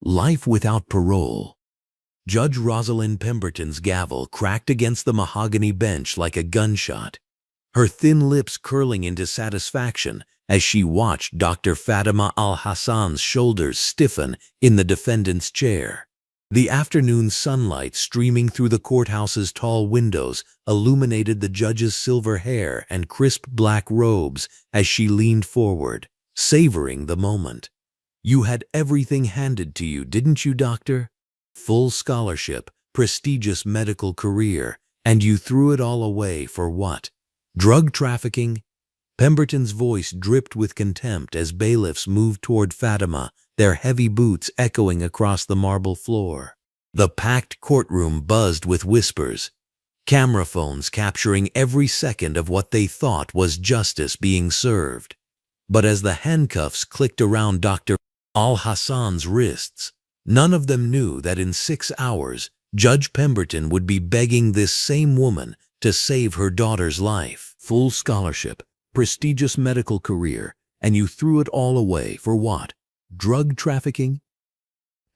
Life without parole. Judge Rosalind Pemberton's gavel cracked against the mahogany bench like a gunshot, her thin lips curling into satisfaction as she watched Dr. Fatima Al-Hassan's shoulders stiffen in the defendant's chair. The afternoon sunlight streaming through the courthouse's tall windows illuminated the judge's silver hair and crisp black robes as she leaned forward, savoring the moment. "You had everything handed to you, didn't you, doctor? Full scholarship, prestigious medical career, and you threw it all away for what? Drug trafficking?" Pemberton's voice dripped with contempt as bailiffs moved toward Fatima, their heavy boots echoing across the marble floor. The packed courtroom buzzed with whispers, camera phones capturing every second of what they thought was justice being served. But as the handcuffs clicked around Dr. Al-Hassan's wrists, none of them knew that in 6 hours, Judge Pemberton would be begging this same woman to save her daughter's life. Full scholarship, prestigious medical career, and you threw it all away for what? Drug trafficking?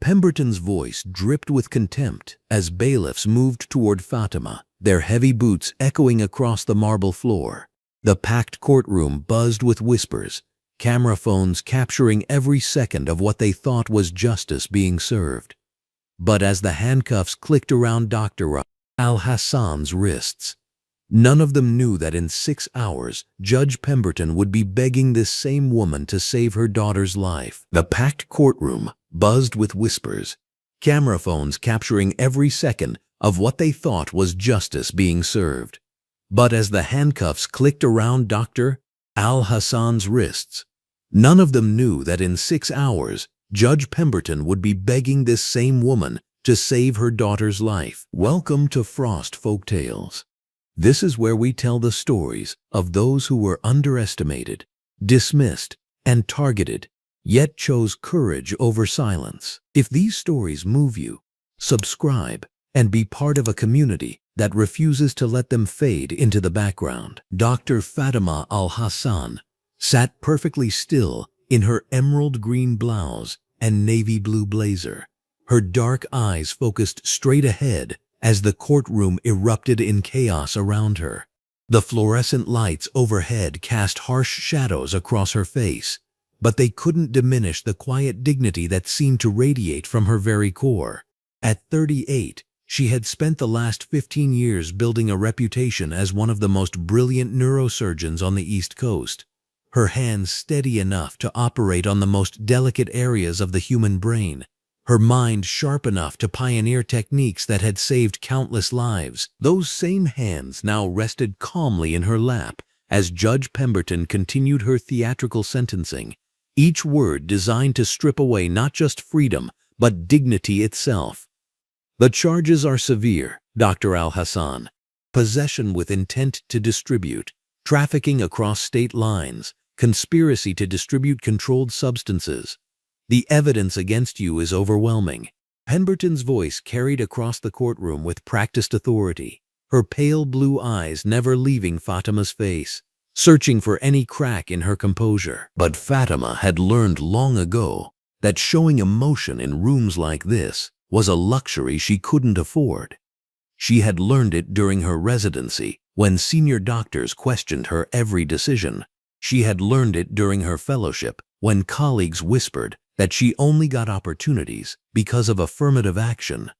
Pemberton's voice dripped with contempt as bailiffs moved toward Fatima, their heavy boots echoing across the marble floor. The packed courtroom buzzed with whispers, camera phones capturing every second of what they thought was justice being served. But as the handcuffs clicked around Dr. Al-Hassan's wrists, none of them knew that in 6 hours, Judge Pemberton would be begging this same woman to save her daughter's life. The packed courtroom buzzed with whispers, camera phones capturing every second of what they thought was justice being served. But as the handcuffs clicked around Dr. Al-Hassan's wrists, none of them knew that in 6 hours, Judge Pemberton would be begging this same woman to save her daughter's life. Welcome to Frost Folktales. This is where we tell the stories of those who were underestimated, dismissed, and targeted, yet chose courage over silence. If these stories move you, subscribe and be part of a community that refuses to let them fade into the background. Dr. Fatima Al-Hassan sat perfectly still in her emerald green blouse and navy blue blazer, her dark eyes focused straight ahead as the courtroom erupted in chaos around her. The fluorescent lights overhead cast harsh shadows across her face, but they couldn't diminish the quiet dignity that seemed to radiate from her very core. At 38, she had spent the last 15 years building a reputation as one of the most brilliant neurosurgeons on the East Coast, her hands steady enough to operate on the most delicate areas of the human brain, her mind sharp enough to pioneer techniques that had saved countless lives. Those same hands now rested calmly in her lap as Judge Pemberton continued her theatrical sentencing, each word designed to strip away not just freedom, but dignity itself. "The charges are severe, Dr. Al-Hassan. Possession with intent to distribute, trafficking across state lines, conspiracy to distribute controlled substances. The evidence against you is overwhelming." Pemberton's voice carried across the courtroom with practiced authority, her pale blue eyes never leaving Fatima's face, searching for any crack in her composure. But Fatima had learned long ago that showing emotion in rooms like this was a luxury she couldn't afford. She had learned it during her residency when senior doctors questioned her every decision. She had learned it during her fellowship when colleagues whispered that she only got opportunities because of affirmative action.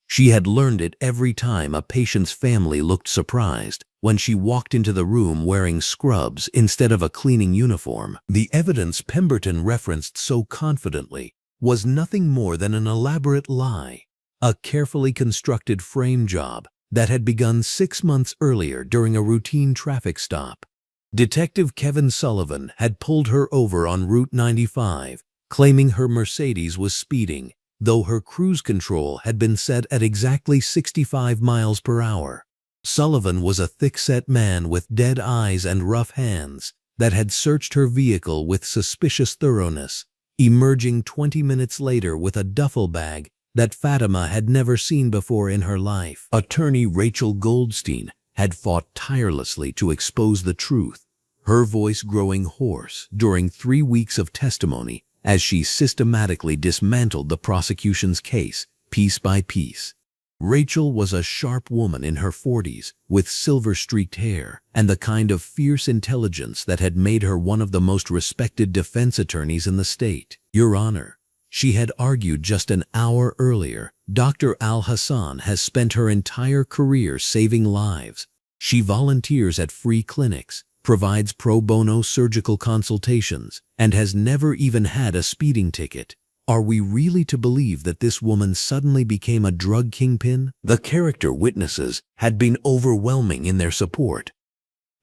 She had learned it every time a patient's family looked surprised when she walked into the room wearing scrubs instead of a cleaning uniform. The evidence Pemberton referenced so confidently was nothing more than an elaborate lie, a carefully constructed frame job that had begun 6 months earlier during a routine traffic stop. Detective Kevin Sullivan had pulled her over on Route 95, claiming her Mercedes was speeding, though her cruise control had been set at exactly 65 miles per hour. Sullivan was a thick-set man with dead eyes and rough hands that had searched her vehicle with suspicious thoroughness, emerging 20 minutes later with a duffel bag that Fatima had never seen before in her life. Attorney Rachel Goldstein had fought tirelessly to expose the truth, her voice growing hoarse during 3 weeks of testimony as she systematically dismantled the prosecution's case, piece by piece. Rachel was a sharp woman in her 40s, with silver-streaked hair and the kind of fierce intelligence that had made her one of the most respected defense attorneys in the state. "Your Honor," she had argued just an hour earlier, "Dr. Al-Hassan has spent her entire career saving lives. She volunteers at free clinics, provides pro bono surgical consultations, and has never even had a speeding ticket. Are we really to believe that this woman suddenly became a drug kingpin?" The character witnesses had been overwhelming in their support.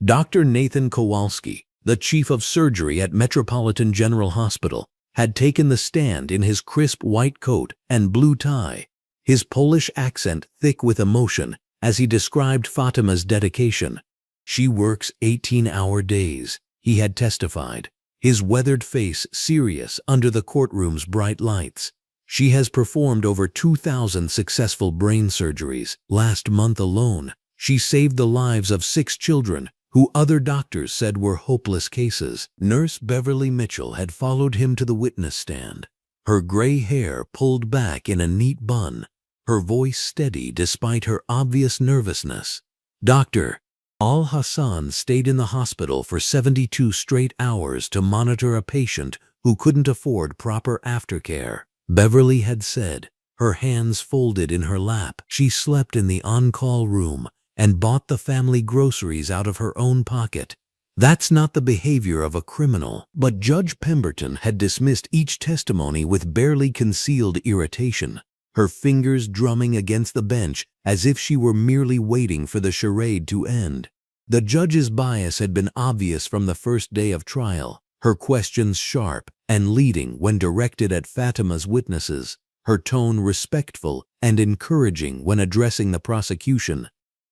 Dr. Nathan Kowalski, the chief of surgery at Metropolitan General Hospital, had taken the stand in his crisp white coat and blue tie, his Polish accent thick with emotion as he described Fatima's dedication. "She works 18-hour days," he had testified, his weathered face serious under the courtroom's bright lights. "She has performed over 2,000 successful brain surgeries. Last month alone, she saved the lives of 6 children who other doctors said were hopeless cases." Nurse Beverly Mitchell had followed him to the witness stand, her gray hair pulled back in a neat bun, her voice steady despite her obvious nervousness. "Dr. Al-Hassan stayed in the hospital for 72 straight hours to monitor a patient who couldn't afford proper aftercare," Beverly had said, her hands folded in her lap. "She slept in the on-call room and bought the family groceries out of her own pocket. That's not the behavior of a criminal." But Judge Pemberton had dismissed each testimony with barely concealed irritation, her fingers drumming against the bench as if she were merely waiting for the charade to end. The judge's bias had been obvious from the first day of trial, her questions sharp and leading when directed at Fatima's witnesses, her tone respectful and encouraging when addressing the prosecution.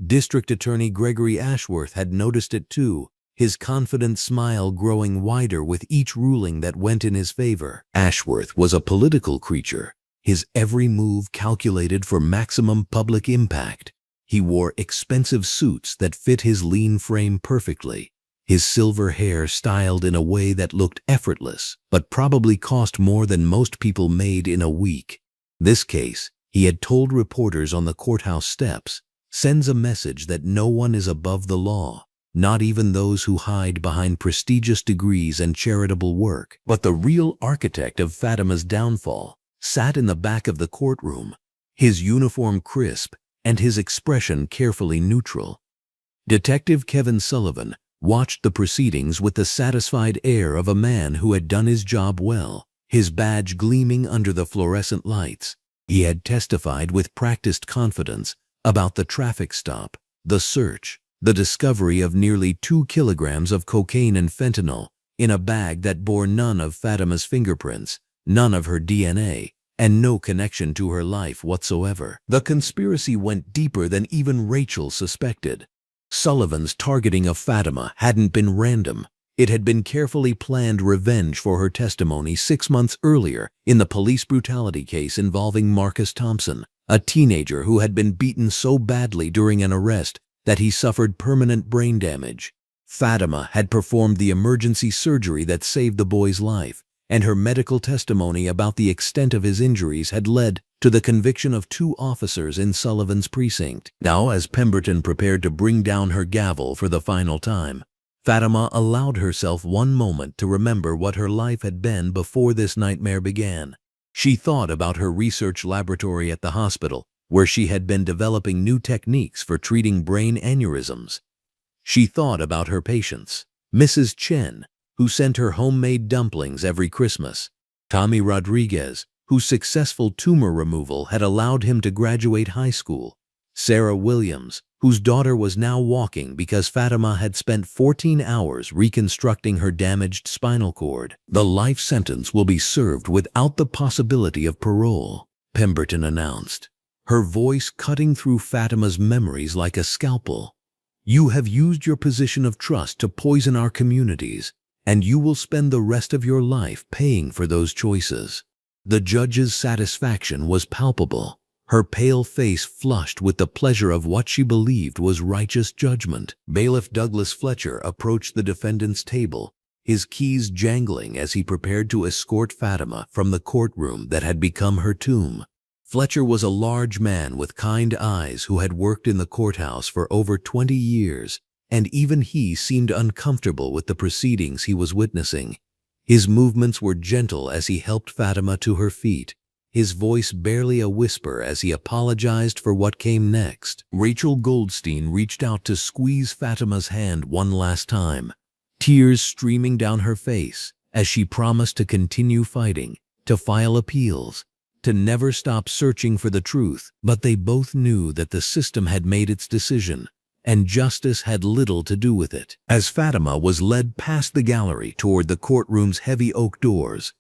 District Attorney Gregory Ashworth had noticed it too, his confident smile growing wider with each ruling that went in his favor. Ashworth was a political creature, his every move calculated for maximum public impact. He wore expensive suits that fit his lean frame perfectly, his silver hair styled in a way that looked effortless, but probably cost more than most people made in a week. This case, he had told reporters on the courthouse steps, sends a message that no one is above the law, not even those who hide behind prestigious degrees and charitable work. But the real architect of Fatima's downfall sat in the back of the courtroom, his uniform crisp and his expression carefully neutral. Detective Kevin Sullivan watched the proceedings with the satisfied air of a man who had done his job well, his badge gleaming under the fluorescent lights. He had testified with practiced confidence about the traffic stop, the search, the discovery of nearly 2 kilograms of cocaine and fentanyl in a bag that bore none of Fatima's fingerprints, none of her DNA, and no connection to her life whatsoever. The conspiracy went deeper than even Rachel suspected. Sullivan's targeting of Fatima hadn't been random. It had been carefully planned revenge for her testimony 6 months earlier in the police brutality case involving Marcus Thompson, a teenager who had been beaten so badly during an arrest that he suffered permanent brain damage. Fatima had performed the emergency surgery that saved the boy's life, and her medical testimony about the extent of his injuries had led to the conviction of 2 officers in Sullivan's precinct. Now, as Pemberton prepared to bring down her gavel for the final time, Fatima allowed herself one moment to remember what her life had been before this nightmare began. She thought about her research laboratory at the hospital, where she had been developing new techniques for treating brain aneurysms. She thought about her patients, Mrs. Chen, who sent her homemade dumplings every Christmas, Tommy Rodriguez, whose successful tumor removal had allowed him to graduate high school, Sarah Williams, whose daughter was now walking because Fatima had spent 14 hours reconstructing her damaged spinal cord. "The life sentence will be served without the possibility of parole," Pemberton announced, her voice cutting through Fatima's memories like a scalpel. "You have used your position of trust to poison our communities, and you will spend the rest of your life paying for those choices." The judge's satisfaction was palpable, her pale face flushed with the pleasure of what she believed was righteous judgment. Bailiff Douglas Fletcher approached the defendant's table, his keys jangling as he prepared to escort Fatima from the courtroom that had become her tomb. Fletcher was a large man with kind eyes who had worked in the courthouse for over 20 years, and even he seemed uncomfortable with the proceedings he was witnessing. His movements were gentle as he helped Fatima to her feet, his voice barely a whisper as he apologized for what came next. Rachel Goldstein reached out to squeeze Fatima's hand one last time, tears streaming down her face as she promised to continue fighting, to file appeals, to never stop searching for the truth. But they both knew that the system had made its decision, and justice had little to do with it. As Fatima was led past the gallery toward the courtroom's heavy oak doors,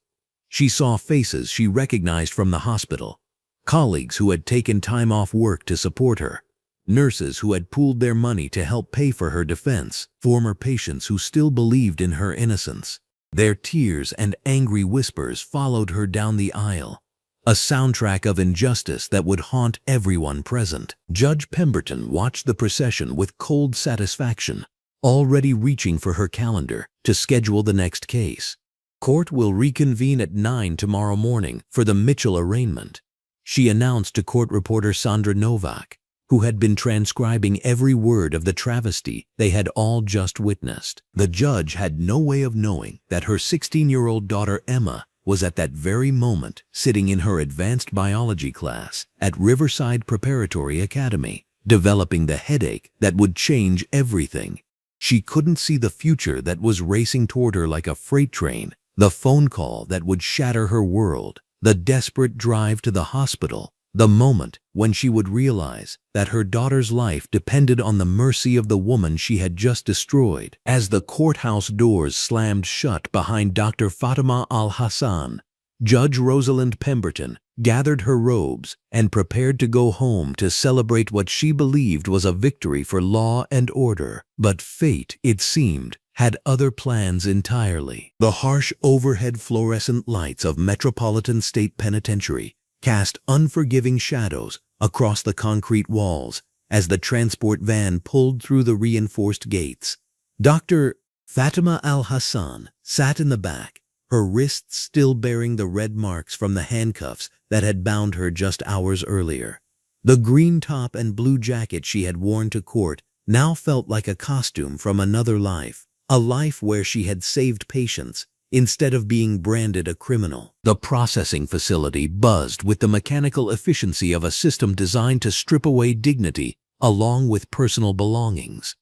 she saw faces she recognized from the hospital, colleagues who had taken time off work to support her, nurses who had pooled their money to help pay for her defense, former patients who still believed in her innocence. Their tears and angry whispers followed her down the aisle, a soundtrack of injustice that would haunt everyone present. Judge Pemberton watched the procession with cold satisfaction, already reaching for her calendar to schedule the next case. Court will reconvene at 9 tomorrow morning for the Mitchell arraignment, she announced to court reporter Sandra Novak, who had been transcribing every word of the travesty they had all just witnessed. The judge had no way of knowing that her 16-year-old daughter Emma was at that very moment sitting in her advanced biology class at Riverside Preparatory Academy, developing the headache that would change everything. She couldn't see the future that was racing toward her like a freight train, the phone call that would shatter her world, the desperate drive to the hospital, the moment when she would realize that her daughter's life depended on the mercy of the woman she had just destroyed. As the courthouse doors slammed shut behind Dr. Fatima Al-Hassan, Judge Rosalind Pemberton gathered her robes and prepared to go home to celebrate what she believed was a victory for law and order. But fate, it seemed, had other plans entirely. The harsh overhead fluorescent lights of Metropolitan State Penitentiary cast unforgiving shadows across the concrete walls as the transport van pulled through the reinforced gates. Dr. Fatima Al-Hassan sat in the back, her wrists still bearing the red marks from the handcuffs that had bound her just hours earlier. The green top and blue jacket she had worn to court now felt like a costume from another life, a life where she had saved patients instead of being branded a criminal. The processing facility buzzed with the mechanical efficiency of a system designed to strip away dignity along with personal belongings.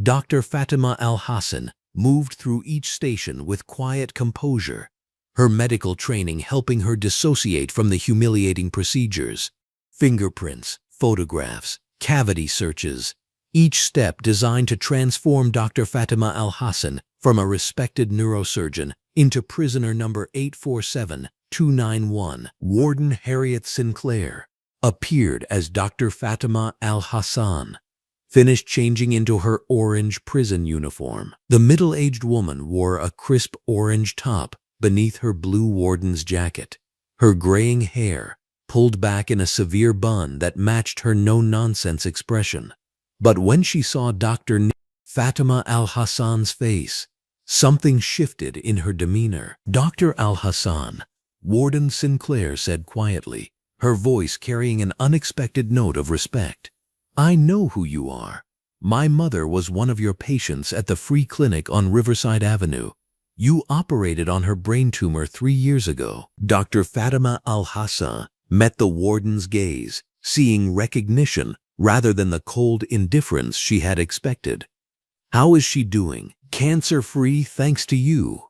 Dr. Fatima Al-Hassan moved through each station with quiet composure, her medical training helping her dissociate from the humiliating procedures. Fingerprints, photographs, cavity searches, each step designed to transform Dr. Fatima Al-Hassan from a respected neurosurgeon into prisoner number 847291. Warden Harriet Sinclair appeared as Dr. Fatima Al-Hassan, finished changing into her orange prison uniform. The middle-aged woman wore a crisp orange top beneath her blue warden's jacket, her graying hair pulled back in a severe bun that matched her no-nonsense expression. But when she saw Dr. Fatima Al-Hassan's face, something shifted in her demeanor. "Dr. Al-Hassan," Warden Sinclair said quietly, her voice carrying an unexpected note of respect. "I know who you are. My mother was one of your patients at the free clinic on Riverside Avenue. You operated on her brain tumor 3 years ago." Dr. Fatima Al-Hassan met the warden's gaze, seeing recognition rather than the cold indifference she had expected. "How is she doing? Cancer-free thanks to you."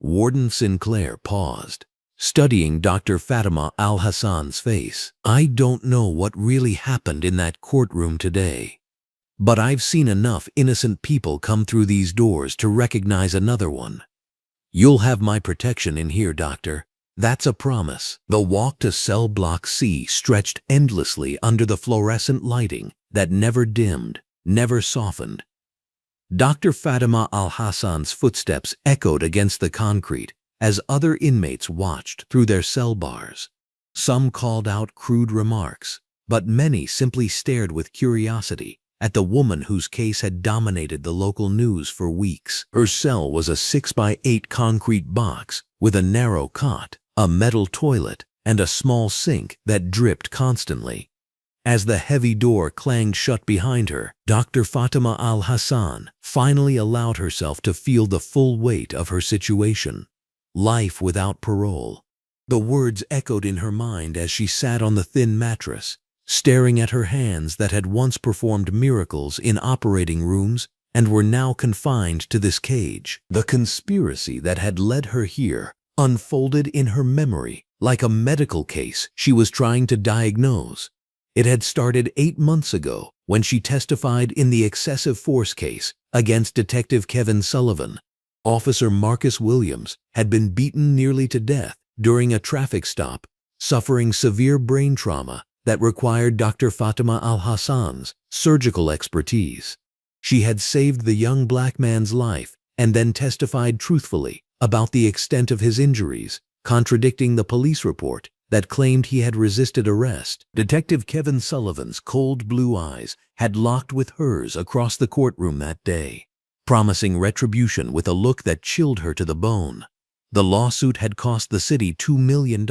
Warden Sinclair paused, studying Dr. Fatima Al-Hassan's face. "I don't know what really happened in that courtroom today, but I've seen enough innocent people come through these doors to recognize another one. You'll have my protection in here, doctor. That's a promise." The walk to cell block C stretched endlessly under the fluorescent lighting that never dimmed, never softened. Dr. Fatima Al-Hassan's footsteps echoed against the concrete as other inmates watched through their cell bars. Some called out crude remarks, but many simply stared with curiosity at the woman whose case had dominated the local news for weeks. Her cell was a 6-by-8 concrete box with a narrow cot, a metal toilet, and a small sink that dripped constantly. As the heavy door clanged shut behind her, Dr. Fatima Al-Hassan finally allowed herself to feel the full weight of her situation. Life without parole. The words echoed in her mind as she sat on the thin mattress, staring at her hands that had once performed miracles in operating rooms and were now confined to this cage. The conspiracy that had led her here unfolded in her memory like a medical case she was trying to diagnose. It had started 8 months ago when she testified in the excessive force case against Detective Kevin Sullivan. Officer Marcus Williams had been beaten nearly to death during a traffic stop, suffering severe brain trauma that required Dr. Fatima Al-Hassan's surgical expertise. She had saved the young black man's life and then testified truthfully about the extent of his injuries, contradicting the police report that claimed he had resisted arrest. Detective Kevin Sullivan's cold blue eyes had locked with hers across the courtroom that day, promising retribution with a look that chilled her to the bone. The lawsuit had cost the city $2 million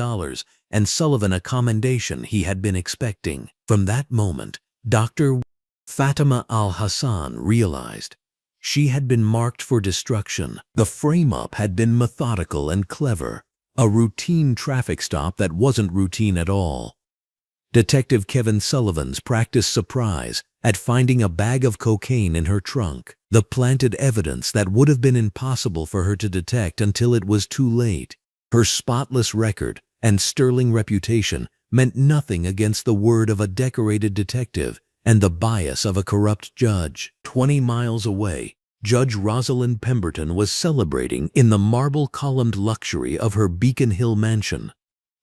and Sullivan a commendation he had been expecting. From that moment, Dr. Fatima Al-Hassan realized she had been marked for destruction. The frame-up had been methodical and clever, a routine traffic stop that wasn't routine at all. Detective Kevin Sullivan's practiced surprise at finding a bag of cocaine in her trunk, the planted evidence that would have been impossible for her to detect until it was too late. Her spotless record and sterling reputation meant nothing against the word of a decorated detective and the bias of a corrupt judge. 20 miles away, Judge Rosalind Pemberton was celebrating in the marble-columned luxury of her Beacon Hill mansion.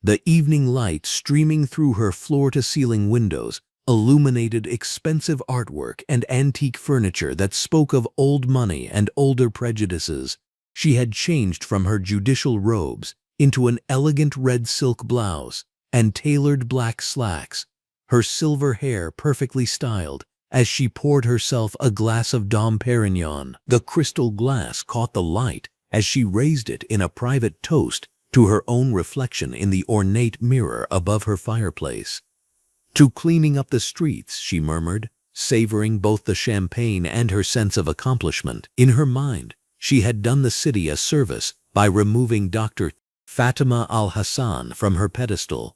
The evening light streaming through her floor-to-ceiling windows illuminated expensive artwork and antique furniture that spoke of old money and older prejudices. She had changed from her judicial robes into an elegant red silk blouse and tailored black slacks, her silver hair perfectly styled, as she poured herself a glass of Dom Perignon. The crystal glass caught the light as she raised it in a private toast to her own reflection in the ornate mirror above her fireplace. "To cleaning up the streets," she murmured, savoring both the champagne and her sense of accomplishment. In her mind, she had done the city a service by removing Dr. Fatima Al-Hassan from her pedestal.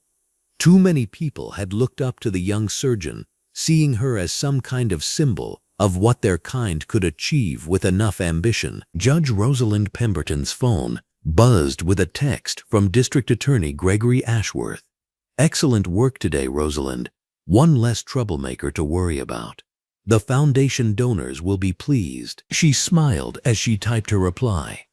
Too many people had looked up to the young surgeon, seeing her as some kind of symbol of what their kind could achieve with enough ambition. Judge Rosalind Pemberton's phone buzzed with a text from District Attorney Gregory Ashworth. "Excellent work today, Rosalind. One less troublemaker to worry about. The foundation donors will be pleased." She smiled as she typed her reply.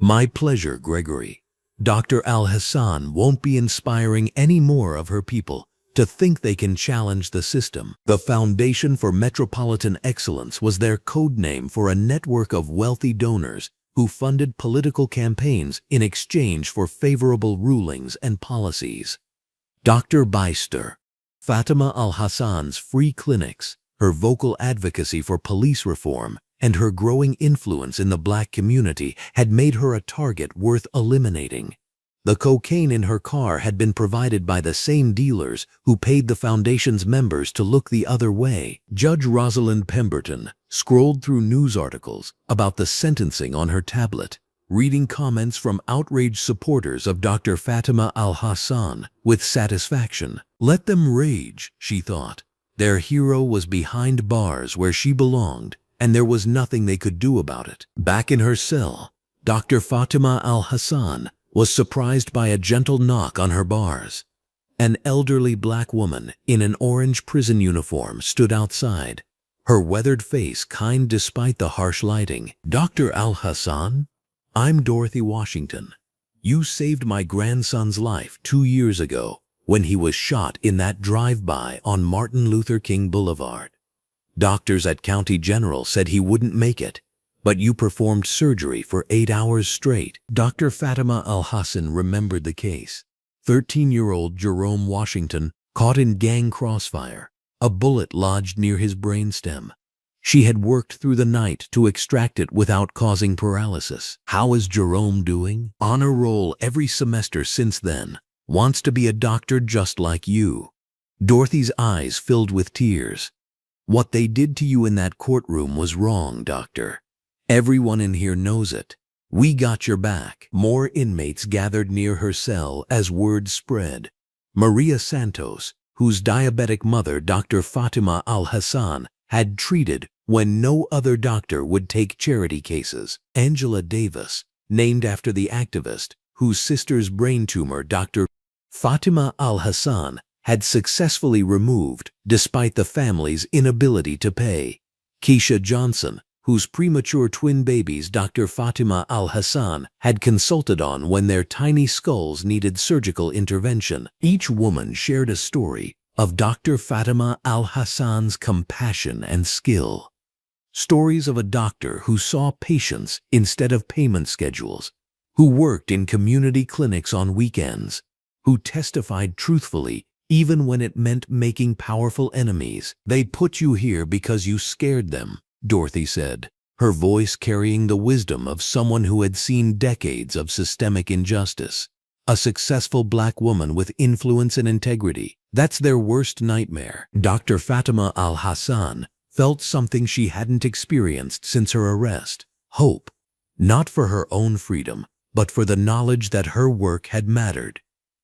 "My pleasure, Gregory. Dr. Al-Hassan won't be inspiring any more of her people to think they can challenge the system." The Foundation for Metropolitan Excellence was their code name for a network of wealthy donors who funded political campaigns in exchange for favorable rulings and policies. Dr. Byster, Fatima Al-Hassan's free clinics, her vocal advocacy for police reform, and her growing influence in the black community had made her a target worth eliminating. The cocaine in her car had been provided by the same dealers who paid the foundation's members to look the other way. Judge Rosalind Pemberton scrolled through news articles about the sentencing on her tablet, reading comments from outraged supporters of Dr. Fatima Al-Hassan with satisfaction. Let them rage, she thought. Their hero was behind bars where she belonged, and there was nothing they could do about it. Back in her cell, Dr. Fatima Al-Hassan was surprised by a gentle knock on her bars. An elderly black woman in an orange prison uniform stood outside, her weathered face kind despite the harsh lighting. "Dr. Al-Hassan? I'm Dorothy Washington. You saved my grandson's life 2 years ago when he was shot in that drive-by on Martin Luther King Boulevard. Doctors at County General said he wouldn't make it, but you performed surgery for 8 hours straight." Dr. Fatima Al-Hassan remembered the case. 13-year-old Jerome Washington, caught in gang crossfire, A bullet lodged near his brainstem. She had worked through the night to extract it without causing paralysis. How is Jerome doing? On a roll every semester since then. Wants to be a doctor just like you. Dorothy's eyes filled with tears. What they did to you in that courtroom was wrong, doctor. Everyone in here knows it. We got your back. More inmates gathered near her cell as word spread. Maria Santos, whose diabetic mother, Dr. Fatima Al-Hassan, had treated when no other doctor would take charity cases. Angela Davis, named after the activist, whose sister's brain tumor, Dr. Fatima Al-Hassan, had successfully removed despite the family's inability to pay. Keisha Johnson, whose premature twin babies Dr. Fatima Al-Hassan had consulted on when their tiny skulls needed surgical intervention. Each woman shared a story of Dr. Fatima Al-Hassan's compassion and skill. Stories of a doctor who saw patients instead of payment schedules, who worked in community clinics on weekends, who testified truthfully even when it meant making powerful enemies. They put you here because you scared them, Dorothy said, her voice carrying the wisdom of someone who had seen decades of systemic injustice. A successful black woman with influence and integrity. That's their worst nightmare. Dr. Fatima Al-Hassan felt something she hadn't experienced since her arrest. Hope. Not for her own freedom, but for the knowledge that her work had mattered.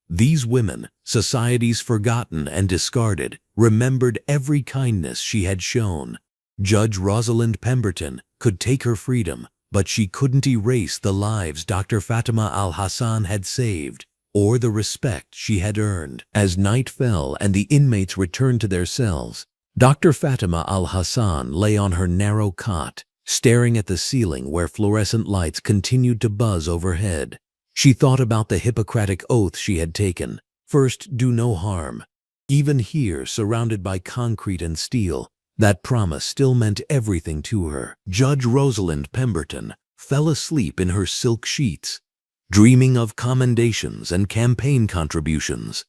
These women, society's forgotten and discarded, remembered every kindness she had shown. Judge Rosalind Pemberton could take her freedom, but she couldn't erase the lives Dr. Fatima Al-Hassan had saved, or the respect she had earned. As night fell and the inmates returned to their cells, Dr. Fatima Al-Hassan lay on her narrow cot, staring at the ceiling where fluorescent lights continued to buzz overhead. She thought about the Hippocratic oath she had taken. First, do no harm. Even here, surrounded by concrete and steel, that promise still meant everything to her. Judge Rosalind Pemberton fell asleep in her silk sheets, dreaming of commendations and campaign contributions.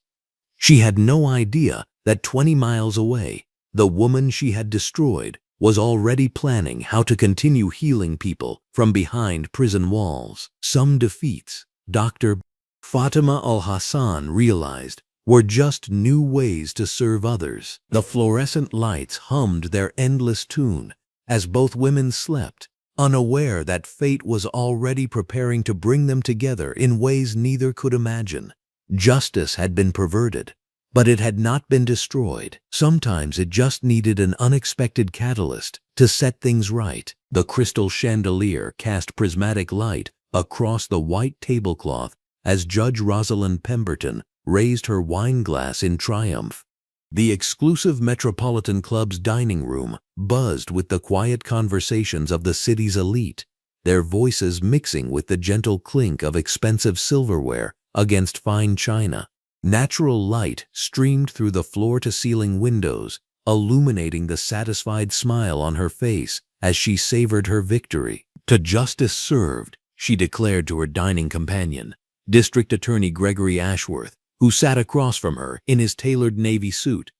She had no idea that 20 miles away, the woman she had destroyed was already planning how to continue healing people from behind prison walls. Some defeats, Dr. Fatima Al-Hassan realized, were just new ways to serve others. The fluorescent lights hummed their endless tune as both women slept, unaware that fate was already preparing to bring them together in ways neither could imagine. Justice had been perverted, but it had not been destroyed. Sometimes it just needed an unexpected catalyst to set things right. The crystal chandelier cast prismatic light across the white tablecloth as Judge Rosalind Pemberton raised her wine glass in triumph. The exclusive Metropolitan Club's dining room buzzed with the quiet conversations of the city's elite, their voices mixing with the gentle clink of expensive silverware against fine china. Natural light streamed through the floor-to-ceiling windows, illuminating the satisfied smile on her face as she savored her victory. To justice served, she declared to her dining companion, District Attorney Gregory Ashworth, who sat across from her in his tailored navy suit.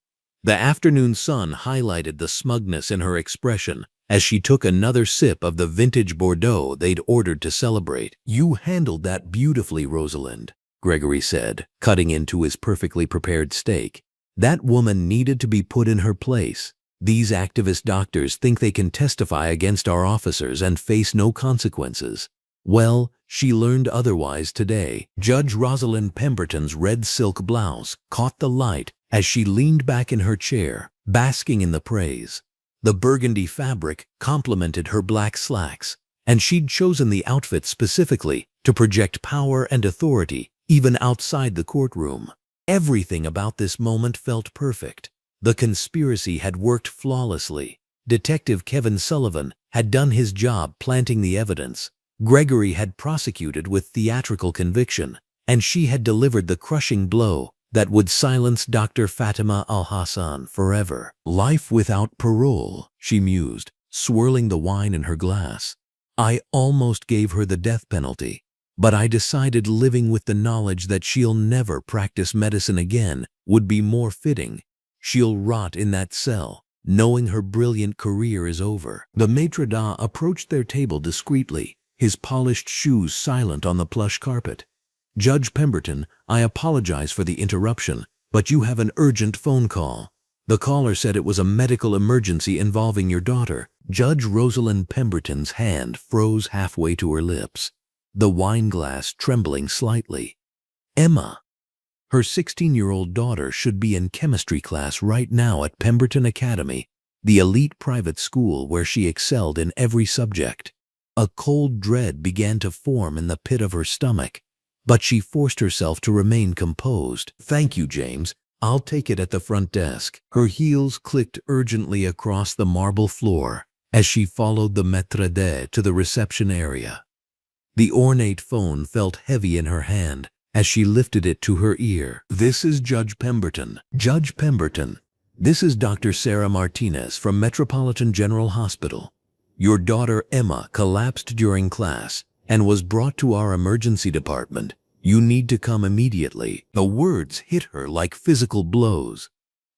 The afternoon sun highlighted the smugness in her expression as she took another sip of the vintage Bordeaux they'd ordered to celebrate. "You handled that beautifully, Rosalind," Gregory said, cutting into his perfectly prepared steak. "That woman needed to be put in her place. These activist doctors think they can testify against our officers and face no consequences. Well, she learned otherwise today." Judge Rosalind Pemberton's red silk blouse caught the light as she leaned back in her chair, basking in the praise. The burgundy fabric complemented her black slacks, and she'd chosen the outfit specifically to project power and authority even outside the courtroom. Everything about this moment felt perfect. The conspiracy had worked flawlessly. Detective Kevin Sullivan had done his job planting the evidence. Gregory had prosecuted with theatrical conviction, and she had delivered the crushing blow that would silence Dr. Fatima Al-Hassan forever. "Life without parole," she mused, swirling the wine in her glass. "I almost gave her the death penalty, but I decided living with the knowledge that she'll never practice medicine again would be more fitting." She'll rot in that cell, knowing her brilliant career is over. The maitre d' approached their table discreetly, his polished shoes silent on the plush carpet. "Judge Pemberton, I apologize for the interruption, but you have an urgent phone call. The caller said it was a medical emergency involving your daughter." Judge Rosalind Pemberton's hand froze halfway to her lips, the wine glass trembling slightly. Emma. Her 16-year-old daughter should be in chemistry class right now at Pemberton Academy, the elite private school where she excelled in every subject. A cold dread began to form in the pit of her stomach, but she forced herself to remain composed. "Thank you, James. I'll take it at the front desk." Her heels clicked urgently across the marble floor as she followed the maître d' to the reception area. The ornate phone felt heavy in her hand as she lifted it to her ear. "This is Judge Pemberton." "Judge Pemberton, this is Dr. Sarah Martinez from Metropolitan General Hospital. Your daughter Emma collapsed during class and was brought to our emergency department. You need to come immediately." The words hit her like physical blows.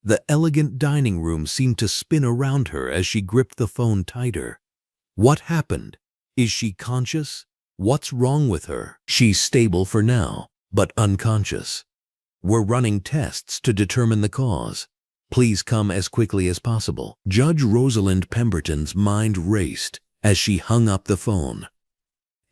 The elegant dining room seemed to spin around her as she gripped the phone tighter. What happened? Is she conscious? What's wrong with her? She's stable for now, but unconscious. We're running tests to determine the cause. Please come as quickly as possible. Judge Rosalind Pemberton's mind raced as she hung up the phone.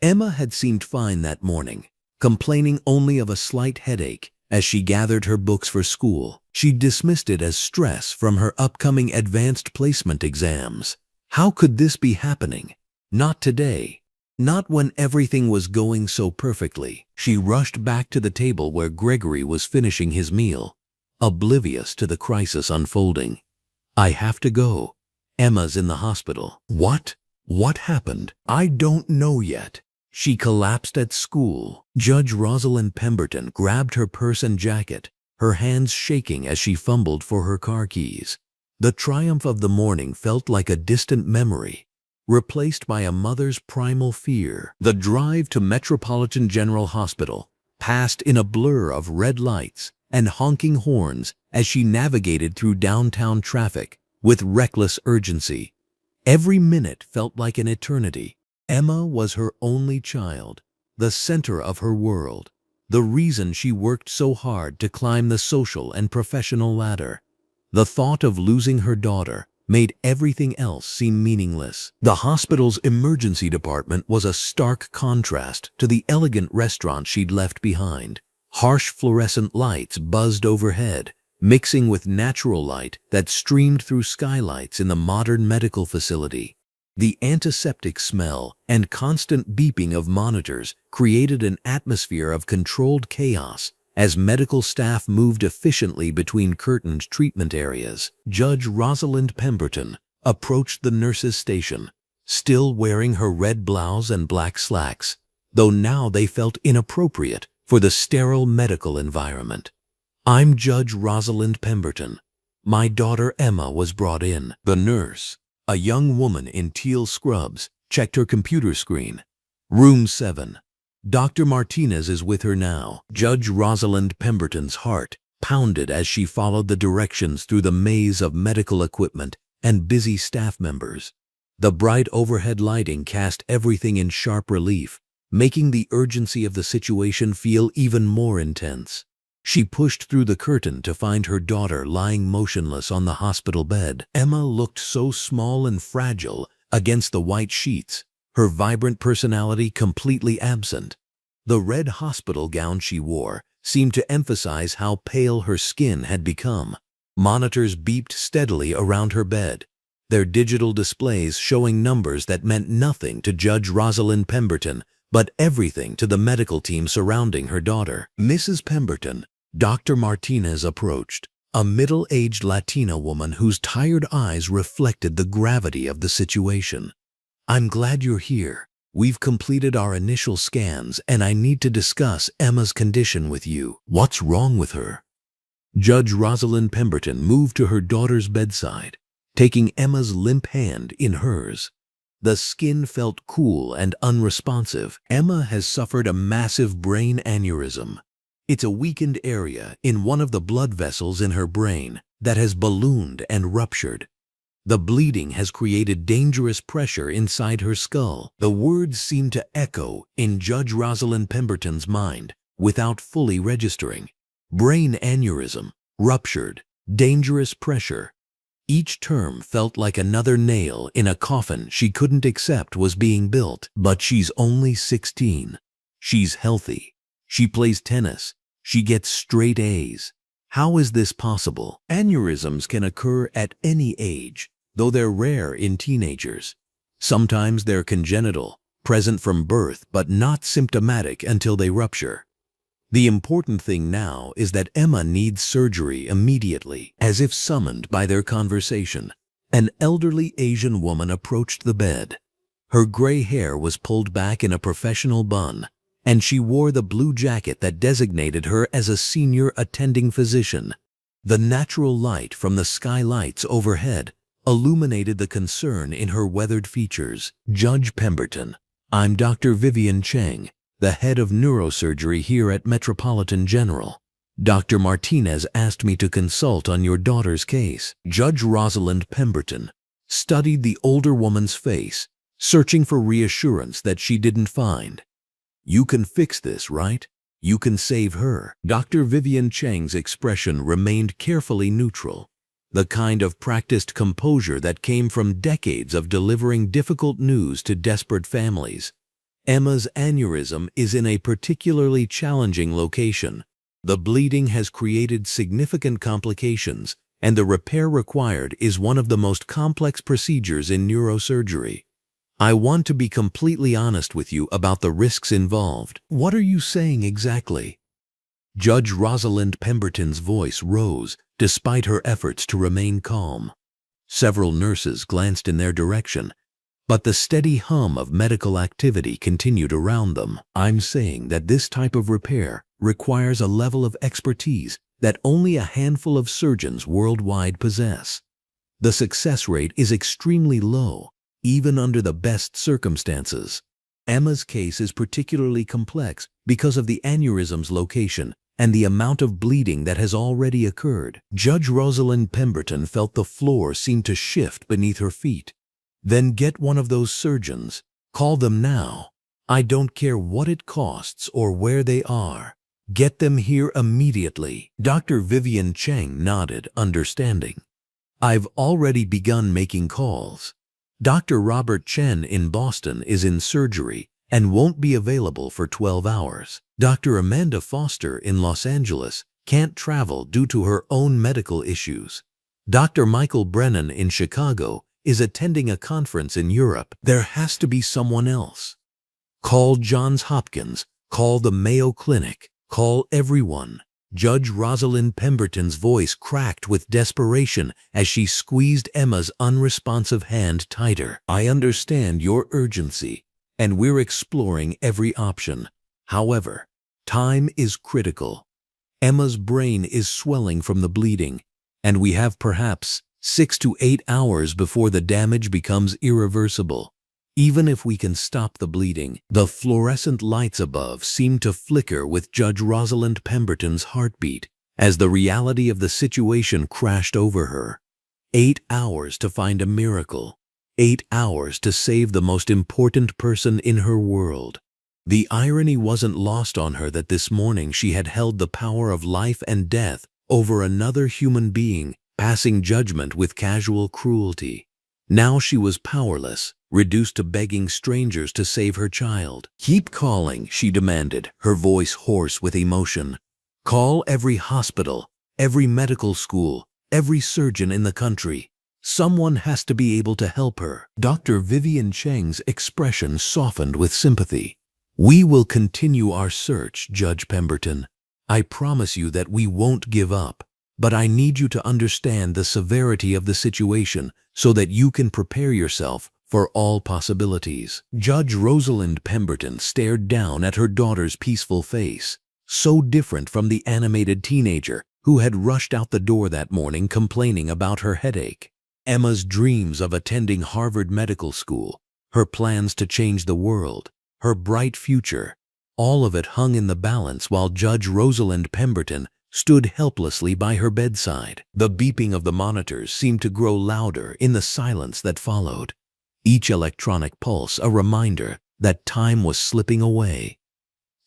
Emma had seemed fine that morning, complaining only of a slight headache as she gathered her books for school. She dismissed it as stress from her upcoming advanced placement exams. How could this be happening? Not today. Not when everything was going so perfectly. She rushed back to the table where Gregory was finishing his meal, oblivious to the crisis unfolding. "I have to go. Emma's in the hospital." "What? What happened?" "I don't know yet. She collapsed at school." Judge Rosalind Pemberton grabbed her purse and jacket, her hands shaking as she fumbled for her car keys. The triumph of the morning felt like a distant memory, replaced by a mother's primal fear. The drive to Metropolitan General Hospital passed in a blur of red lights and honking horns as she navigated through downtown traffic with reckless urgency. Every minute felt like an eternity. Emma was her only child, the center of her world, the reason she worked so hard to climb the social and professional ladder. The thought of losing her daughter made everything else seem meaningless. The hospital's emergency department was a stark contrast to the elegant restaurant she'd left behind. Harsh fluorescent lights buzzed overhead, mixing with natural light that streamed through skylights in the modern medical facility. The antiseptic smell and constant beeping of monitors created an atmosphere of controlled chaos as medical staff moved efficiently between curtained treatment areas. Judge Rosalind Pemberton approached the nurse's station, still wearing her red blouse and black slacks, though now they felt inappropriate for the sterile medical environment. "I'm Judge Rosalind Pemberton. My daughter Emma was brought in." The nurse, a young woman in teal scrubs, checked her computer screen. "Room 7. Dr. Martinez is with her now." Judge Rosalind Pemberton's heart pounded as she followed the directions through the maze of medical equipment and busy staff members. The bright overhead lighting cast everything in sharp relief, making the urgency of the situation feel even more intense. She pushed through the curtain to find her daughter lying motionless on the hospital bed. Emma looked so small and fragile against the white sheets, her vibrant personality completely absent. The red hospital gown she wore seemed to emphasize how pale her skin had become. Monitors beeped steadily around her bed, their digital displays showing numbers that meant nothing to Judge Rosalind Pemberton, but everything to the medical team surrounding her daughter. "Mrs. Pemberton," Dr. Martinez approached, a middle-aged Latina woman whose tired eyes reflected the gravity of the situation. "I'm glad you're here. We've completed our initial scans and I need to discuss Emma's condition with you." "What's wrong with her?" Judge Rosalind Pemberton moved to her daughter's bedside, taking Emma's limp hand in hers. The skin felt cool and unresponsive. "Emma has suffered a massive brain aneurysm. It's a weakened area in one of the blood vessels in her brain. that has ballooned and ruptured. The bleeding has created dangerous pressure inside her skull. The words seem to echo in Judge Rosalind Pemberton's mind without fully registering. Brain aneurysm, ruptured, dangerous pressure. Each term felt like another nail in a coffin she couldn't accept was being built. But she's only 16. She's healthy. She plays tennis. She gets straight A's. How is this possible? Aneurysms can occur at any age, though they're rare in teenagers. Sometimes they're congenital, present from birth but not symptomatic until they rupture. The important thing now is that Emma needs surgery immediately. As if summoned by their conversation, an elderly Asian woman approached the bed. Her gray hair was pulled back in a professional bun, and she wore the blue jacket that designated her as a senior attending physician. The natural light from the skylights overhead illuminated the concern in her weathered features. "Judge Pemberton, I'm Dr. Vivian Cheng, the head of neurosurgery here at Metropolitan General. Dr. Martinez asked me to consult on your daughter's case." Judge Rosalind Pemberton studied the older woman's face, searching for reassurance that she didn't find. "You can fix this, right? You can save her." Dr. Vivian Cheng's expression remained carefully neutral, the kind of practiced composure that came from decades of delivering difficult news to desperate families. Emma's aneurysm is in a particularly challenging location. The bleeding has created significant complications, and the repair required is one of the most complex procedures in neurosurgery. I want to be completely honest with you about the risks involved. What are you saying exactly? Judge Rosalind Pemberton's voice rose despite her efforts to remain calm. Several nurses glanced in their direction, but the steady hum of medical activity continued around them. "I'm saying that this type of repair requires a level of expertise that only a handful of surgeons worldwide possess. The success rate is extremely low, even under the best circumstances. Emma's case is particularly complex because of the aneurysm's location and the amount of bleeding that has already occurred." Judge Rosalind Pemberton felt the floor seem to shift beneath her feet. "Then get one of those surgeons. Call them now. I don't care what it costs or where they are. Get them here immediately." Dr. Vivian Cheng nodded, understanding. "I've already begun making calls. Dr. Robert Chen in Boston is in surgery and won't be available for 12 hours. Dr. Amanda Foster in Los Angeles can't travel due to her own medical issues. Dr. Michael Brennan in Chicago is attending a conference in Europe. There has to be someone else. Call Johns Hopkins, call the Mayo Clinic, call everyone." Judge Rosalind Pemberton's voice cracked with desperation as she squeezed Emma's unresponsive hand tighter. "I understand your urgency, and we're exploring every option. However, time is critical. Emma's brain is swelling from the bleeding, and we have perhaps 6 to 8 hours before the damage becomes irreversible. Even if we can stop the bleeding." The fluorescent lights above seemed to flicker with Judge Rosalind Pemberton's heartbeat as the reality of the situation crashed over her. 8 hours to find a miracle. 8 hours to save the most important person in her world. The irony wasn't lost on her that this morning she had held the power of life and death over another human being, passing judgment with casual cruelty. Now she was powerless, reduced to begging strangers to save her child. "Keep calling," she demanded, her voice hoarse with emotion. "Call every hospital, every medical school, every surgeon in the country. Someone has to be able to help her." Dr. Vivian Cheng's expression softened with sympathy. "We will continue our search, Judge Pemberton. I promise you that we won't give up. But I need you to understand the severity of the situation so that you can prepare yourself for all possibilities." Judge Rosalind Pemberton stared down at her daughter's peaceful face, so different from the animated teenager who had rushed out the door that morning complaining about her headache. Emma's dreams of attending Harvard Medical School, her plans to change the world, her bright future, all of it hung in the balance while Judge Rosalind Pemberton stood helplessly by her bedside. The beeping of the monitors seemed to grow louder in the silence that followed, each electronic pulse a reminder that time was slipping away.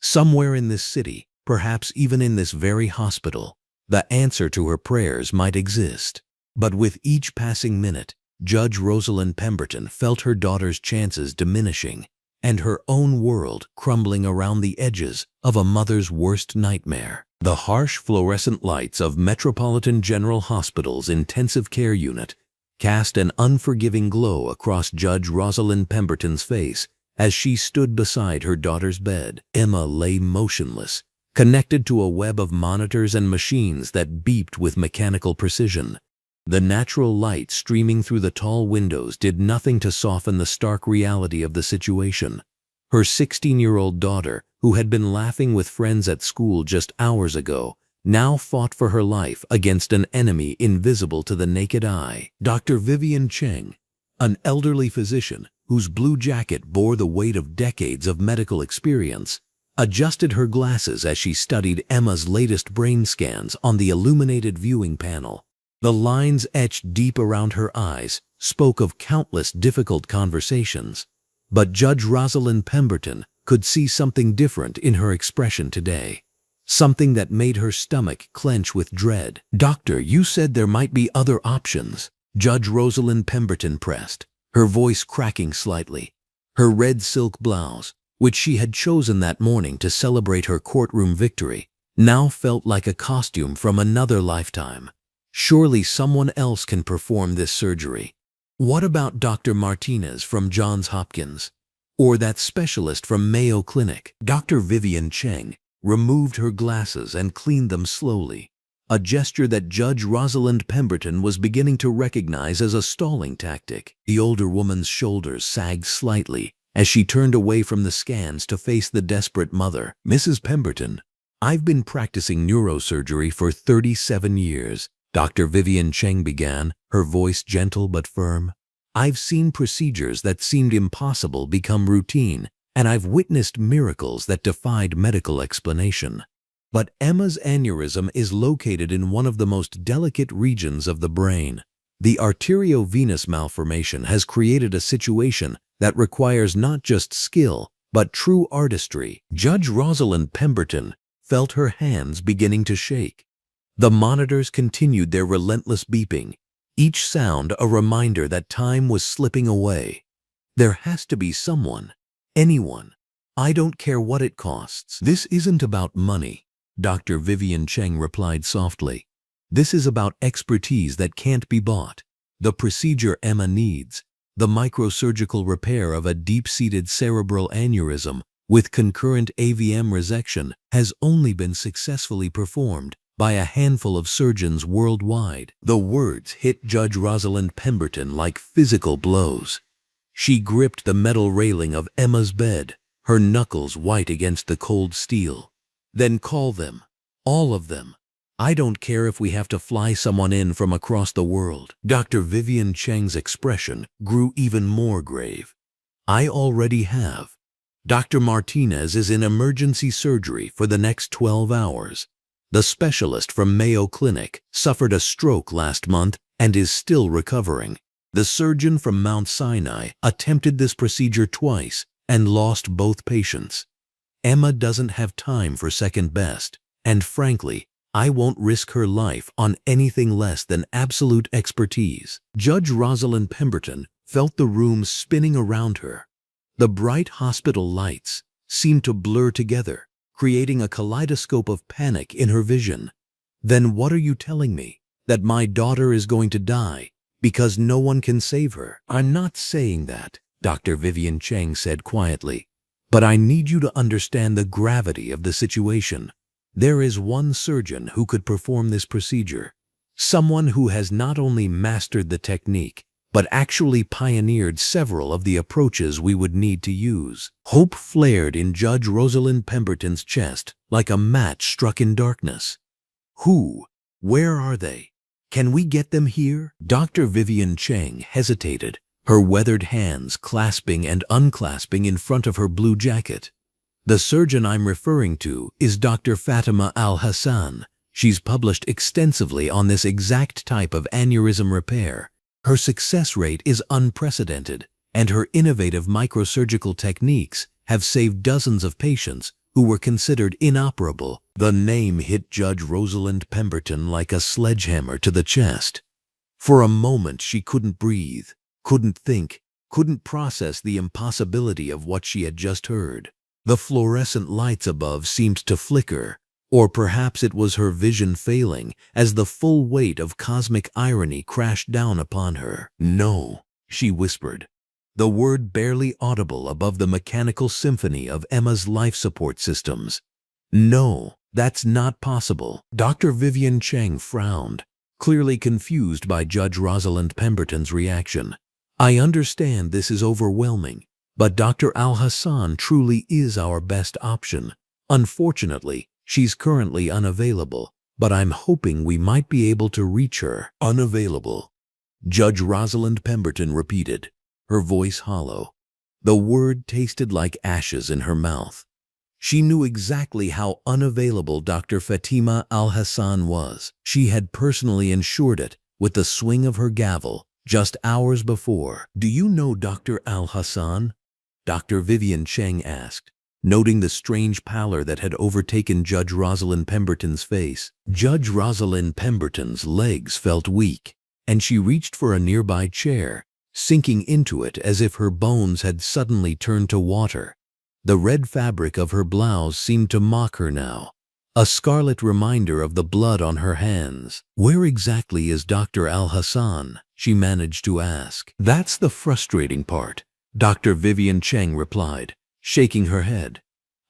Somewhere in this city, perhaps even in this very hospital, the answer to her prayers might exist. But with each passing minute, Judge Rosalind Pemberton felt her daughter's chances diminishing and her own world crumbling around the edges of a mother's worst nightmare. The harsh fluorescent lights of Metropolitan General Hospital's intensive care unit cast an unforgiving glow across Judge Rosalind Pemberton's face as she stood beside her daughter's bed. Emma lay motionless, connected to a web of monitors and machines that beeped with mechanical precision. The natural light streaming through the tall windows did nothing to soften the stark reality of the situation. Her 16-year-old daughter, who had been laughing with friends at school just hours ago, now fought for her life against an enemy invisible to the naked eye. Dr. Vivian Cheng, an elderly physician whose blue jacket bore the weight of decades of medical experience, adjusted her glasses as she studied Emma's latest brain scans on the illuminated viewing panel. The lines etched deep around her eyes spoke of countless difficult conversations, but Judge Rosalind Pemberton could see something different in her expression today, something that made her stomach clench with dread. "Doctor, you said there might be other options," Judge Rosalind Pemberton pressed, her voice cracking slightly. Her red silk blouse, which she had chosen that morning to celebrate her courtroom victory, now felt like a costume from another lifetime. "Surely someone else can perform this surgery. What about Dr. Martinez from Johns Hopkins? Or that specialist from Mayo Clinic?" Dr. Vivian Cheng removed her glasses and cleaned them slowly, a gesture that Judge Rosalind Pemberton was beginning to recognize as a stalling tactic. The older woman's shoulders sagged slightly as she turned away from the scans to face the desperate mother. "Mrs. Pemberton, I've been practicing neurosurgery for 37 years. Dr. Vivian Cheng began, her voice gentle but firm. "I've seen procedures that seemed impossible become routine, and I've witnessed miracles that defied medical explanation. But Emma's aneurysm is located in one of the most delicate regions of the brain. The arteriovenous malformation has created a situation that requires not just skill, but true artistry." Judge Rosalind Pemberton felt her hands beginning to shake. The monitors continued their relentless beeping, each sound a reminder that time was slipping away. "There has to be someone, anyone. I don't care what it costs." "This isn't about money," Dr. Vivian Cheng replied softly. "This is about expertise that can't be bought. The procedure Emma needs, the microsurgical repair of a deep-seated cerebral aneurysm with concurrent AVM resection, has only been successfully performed by a handful of surgeons worldwide." The words hit Judge Rosalind Pemberton like physical blows. She gripped the metal railing of Emma's bed, her knuckles white against the cold steel. "Then call them, all of them. I don't care if we have to fly someone in from across the world." Dr. Vivian Cheng's expression grew even more grave. "I already have. Dr. Martinez is in emergency surgery for the next 12 hours. The specialist from Mayo Clinic suffered a stroke last month and is still recovering. The surgeon from Mount Sinai attempted this procedure twice and lost both patients. Emma doesn't have time for second best, and frankly, I won't risk her life on anything less than absolute expertise." Judge Rosalind Pemberton felt the room spinning around her. The bright hospital lights seemed to blur together, creating a kaleidoscope of panic in her vision. "Then what are you telling me? That my daughter is going to die because no one can save her?" "I'm not saying that," Dr. Vivian Cheng said quietly. "But I need you to understand the gravity of the situation. There is one surgeon who could perform this procedure. Someone who has not only mastered the technique, but actually pioneered several of the approaches we would need to use." Hope flared in Judge Rosalind Pemberton's chest like a match struck in darkness. "Who? Where are they? Can we get them here?" Dr. Vivian Cheng hesitated, her weathered hands clasping and unclasping in front of her blue jacket. "The surgeon I'm referring to is Dr. Fatima Al-Hassan," She's published extensively on this exact type of aneurysm repair. Her success rate is unprecedented, and her innovative microsurgical techniques have saved dozens of patients who were considered inoperable. The name hit Judge Rosalind Pemberton like a sledgehammer to the chest. For a moment she couldn't breathe, couldn't think, couldn't process the impossibility of what she had just heard. The fluorescent lights above seemed to flicker, or perhaps it was her vision failing as the full weight of cosmic irony crashed down upon her. "No," she whispered, the word barely audible above the mechanical symphony of Emma's life support systems. "No, that's not possible." Dr. Vivian Cheng frowned, clearly confused by Judge Rosalind Pemberton's reaction. "I understand this is overwhelming, but Dr. Al-Hassan truly is our best option. Unfortunately, she's currently unavailable, but I'm hoping we might be able to reach her." "Unavailable," Judge Rosalind Pemberton repeated, her voice hollow. The word tasted like ashes in her mouth. She knew exactly how unavailable Dr. Fatima Al-Hassan was. She had personally ensured it with the swing of her gavel just hours before. "Do you know Dr. Al-Hassan?" Dr. Vivian Cheng asked, noting the strange pallor that had overtaken Judge Rosalind Pemberton's face. Judge Rosalind Pemberton's legs felt weak, and she reached for a nearby chair, sinking into it as if her bones had suddenly turned to water. The red fabric of her blouse seemed to mock her now, a scarlet reminder of the blood on her hands. "Where exactly is Dr. Al-Hassan?" she managed to ask. "That's the frustrating part," Dr. Vivian Cheng replied, shaking her head.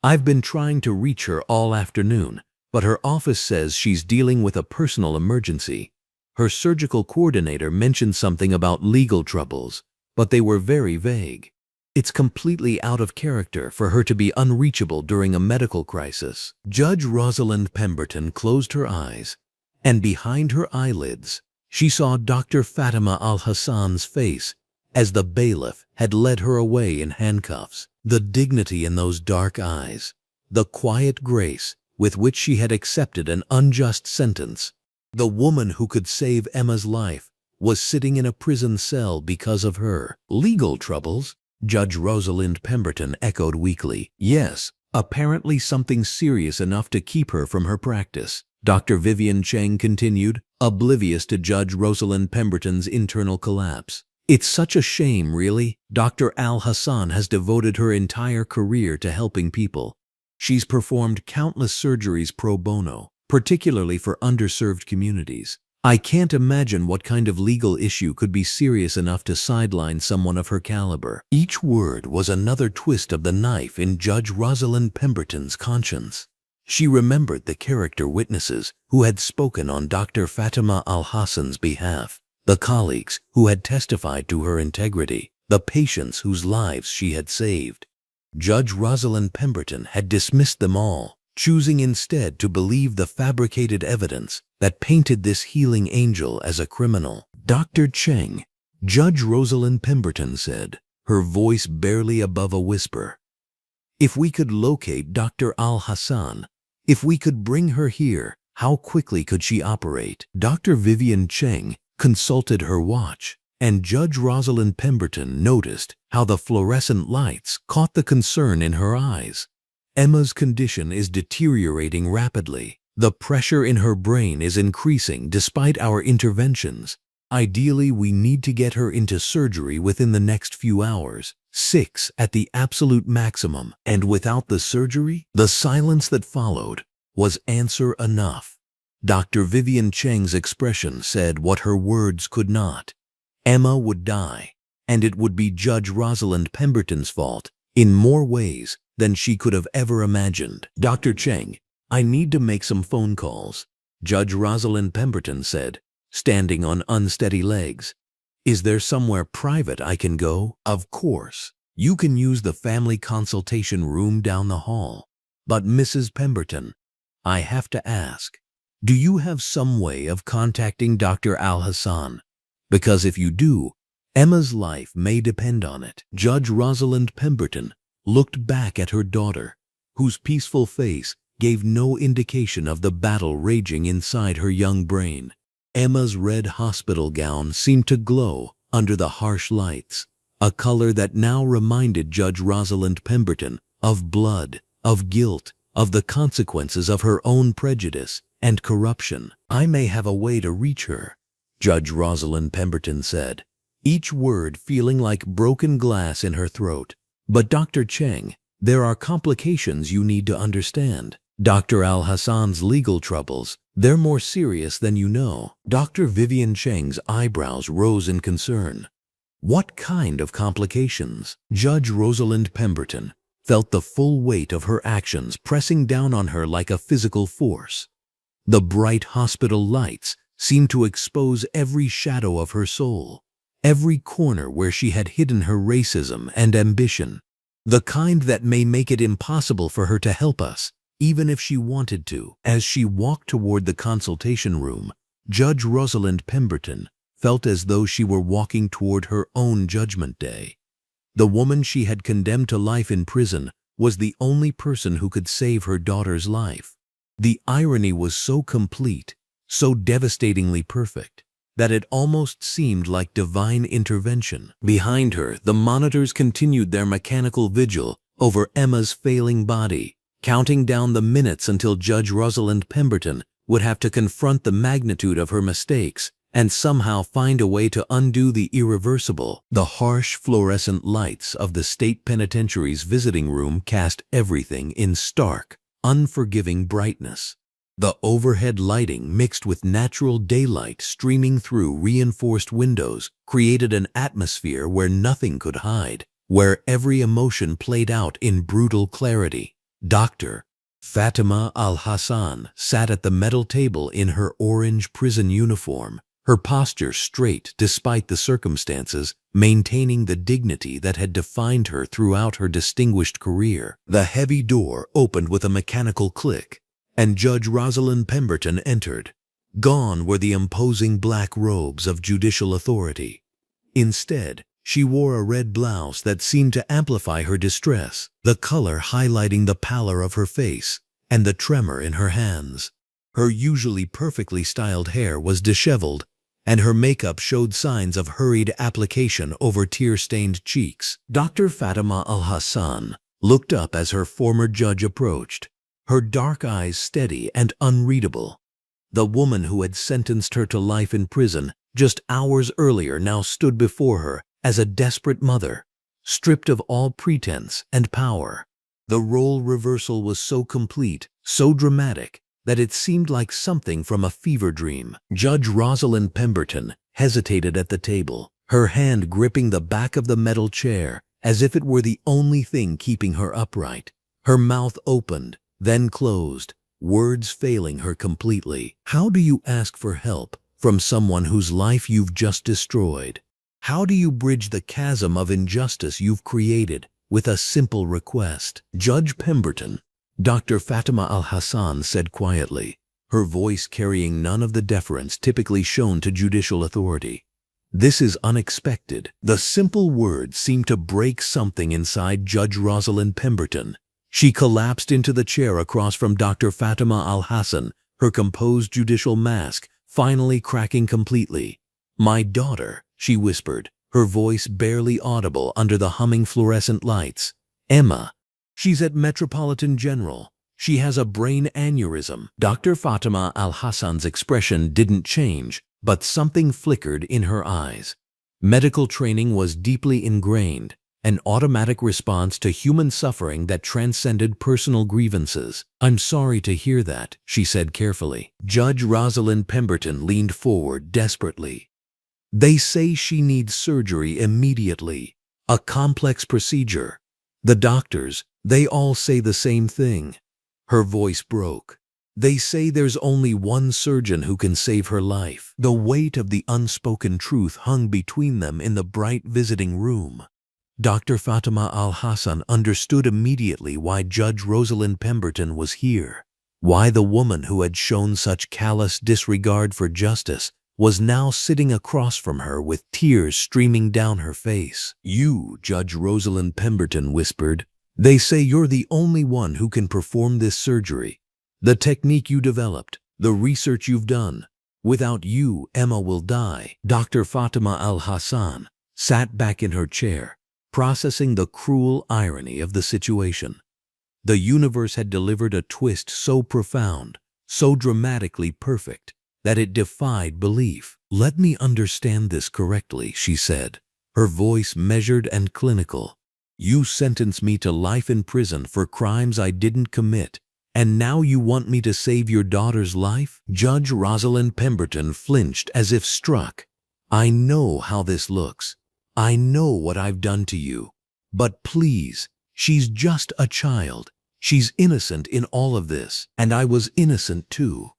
"I've been trying to reach her all afternoon, but her office says she's dealing with a personal emergency. Her surgical coordinator mentioned something about legal troubles, but they were very vague. It's completely out of character for her to be unreachable during a medical crisis." Judge Rosalind Pemberton closed her eyes, and behind her eyelids, she saw Dr. Fatima Al-Hassan's face as the bailiff had led her away in handcuffs. The dignity in those dark eyes, the quiet grace with which she had accepted an unjust sentence. The woman who could save Emma's life was sitting in a prison cell because of her. "Legal troubles?" Judge Rosalind Pemberton echoed weakly. "Yes, apparently something serious enough to keep her from her practice," Dr. Vivian Cheng continued, oblivious to Judge Rosalind Pemberton's internal collapse. "It's such a shame, really. Dr. Al-Hassan has devoted her entire career to helping people. She's performed countless surgeries pro bono, particularly for underserved communities. I can't imagine what kind of legal issue could be serious enough to sideline someone of her caliber." Each word was another twist of the knife in Judge Rosalind Pemberton's conscience. She remembered the character witnesses who had spoken on Dr. Fatima Al-Hassan's behalf, the colleagues who had testified to her integrity, the patients whose lives she had saved. Judge Rosalind Pemberton had dismissed them all, choosing instead to believe the fabricated evidence that painted this healing angel as a criminal. "Dr. Cheng," Judge Rosalind Pemberton said, her voice barely above a whisper, "if we could locate Dr. Al-Hassan, if we could bring her here, how quickly could she operate?" Dr. Vivian Cheng consulted her watch, and Judge Rosalind Pemberton noticed how the fluorescent lights caught the concern in her eyes. "Emma's condition is deteriorating rapidly. The pressure in her brain is increasing despite our interventions. Ideally, we need to get her into surgery within the next few hours, 6 at the absolute maximum. And without the surgery?" The silence that followed was answer enough. Dr. Vivian Cheng's expression said what her words could not. Emma would die, and it would be Judge Rosalind Pemberton's fault in more ways than she could have ever imagined. "Dr. Cheng, I need to make some phone calls," Judge Rosalind Pemberton said, standing on unsteady legs. "Is there somewhere private I can go?" "Of course. You can use the family consultation room down the hall. But Mrs. Pemberton, I have to ask, do you have some way of contacting Dr. Al-Hassan? Because if you do, Emma's life may depend on it." Judge Rosalind Pemberton looked back at her daughter, whose peaceful face gave no indication of the battle raging inside her young brain. Emma's red hospital gown seemed to glow under the harsh lights, a color that now reminded Judge Rosalind Pemberton of blood, of guilt, of the consequences of her own prejudice and corruption. "I may have a way to reach her," Judge Rosalind Pemberton said, each word feeling like broken glass in her throat. "But Dr. Cheng, there are complications you need to understand. Dr. Al-Hassan's legal troubles, they're more serious than you know." Dr. Vivian Cheng's eyebrows rose in concern. What kind of complications? Judge Rosalind Pemberton felt the full weight of her actions pressing down on her like a physical force. The bright hospital lights seemed to expose every shadow of her soul, every corner where she had hidden her racism and ambition, the kind that may make it impossible for her to help us, even if she wanted to. As she walked toward the consultation room, Judge Rosalind Pemberton felt as though she were walking toward her own judgment day. The woman she had condemned to life in prison was the only person who could save her daughter's life. The irony was so complete, so devastatingly perfect, that it almost seemed like divine intervention. Behind her, the monitors continued their mechanical vigil over Emma's failing body, counting down the minutes until Judge Rosalind Pemberton would have to confront the magnitude of her mistakes and somehow find a way to undo the irreversible. The harsh fluorescent lights of the state penitentiary's visiting room cast everything in stark, unforgiving brightness. The overhead lighting mixed with natural daylight streaming through reinforced windows created an atmosphere where nothing could hide, where every emotion played out in brutal clarity. Dr. Fatima Al-Hassan sat at the metal table in her orange prison uniform, her posture straight despite the circumstances, maintaining the dignity that had defined her throughout her distinguished career. The heavy door opened with a mechanical click, and Judge Rosalind Pemberton entered. Gone were the imposing black robes of judicial authority. Instead, she wore a red blouse that seemed to amplify her distress, the color highlighting the pallor of her face and the tremor in her hands. Her usually perfectly styled hair was disheveled, and her makeup showed signs of hurried application over tear-stained cheeks. Dr. Fatima Al-Hassan looked up as her former judge approached, her dark eyes steady and unreadable. The woman who had sentenced her to life in prison just hours earlier now stood before her as a desperate mother, stripped of all pretense and power. The role reversal was so complete, so dramatic, that it seemed like something from a fever dream. Judge Rosalind Pemberton hesitated at the table, her hand gripping the back of the metal chair as if it were the only thing keeping her upright. Her mouth opened, then closed, words failing her completely. How do you ask for help from someone whose life you've just destroyed? How do you bridge the chasm of injustice you've created with a simple request? Judge Pemberton, Dr. Fatima Al-Hassan said quietly, her voice carrying none of the deference typically shown to judicial authority. "This is unexpected." The simple words seemed to break something inside Judge Rosalind Pemberton. She collapsed into the chair across from Dr. Fatima Al-Hassan, her composed judicial mask finally cracking completely. "My daughter," she whispered, her voice barely audible under the humming fluorescent lights. "Emma. She's at Metropolitan General. She has a brain aneurysm." Dr. Fatima Al-Hassan's expression didn't change, but something flickered in her eyes. Medical training was deeply ingrained, an automatic response to human suffering that transcended personal grievances. "I'm sorry to hear that," she said carefully. Judge Rosalind Pemberton leaned forward desperately. "They say she needs surgery immediately, a complex procedure. The doctors, they all say the same thing." Her voice broke. "They say there's only one surgeon who can save her life." The weight of the unspoken truth hung between them in the bright visiting room. Dr. Fatima Al-Hassan understood immediately why Judge Rosalind Pemberton was here, why the woman who had shown such callous disregard for justice was now sitting across from her with tears streaming down her face. "You," Judge Rosalind Pemberton whispered, "they say you're the only one who can perform this surgery. The technique you developed, the research you've done. Without you, Emma will die. Dr. Fatima Al-Hassan sat back in her chair, processing the cruel irony of the situation. The universe had delivered a twist so profound, so dramatically perfect, that it defied belief. "Let me understand this correctly," she said, her voice measured and clinical. "You sentenced me to life in prison for crimes I didn't commit, and now you want me to save your daughter's life?" Judge Rosalind Pemberton flinched as if struck. "I know how this looks. I know what I've done to you. But please, she's just a child. She's innocent in all of this, and I was innocent too."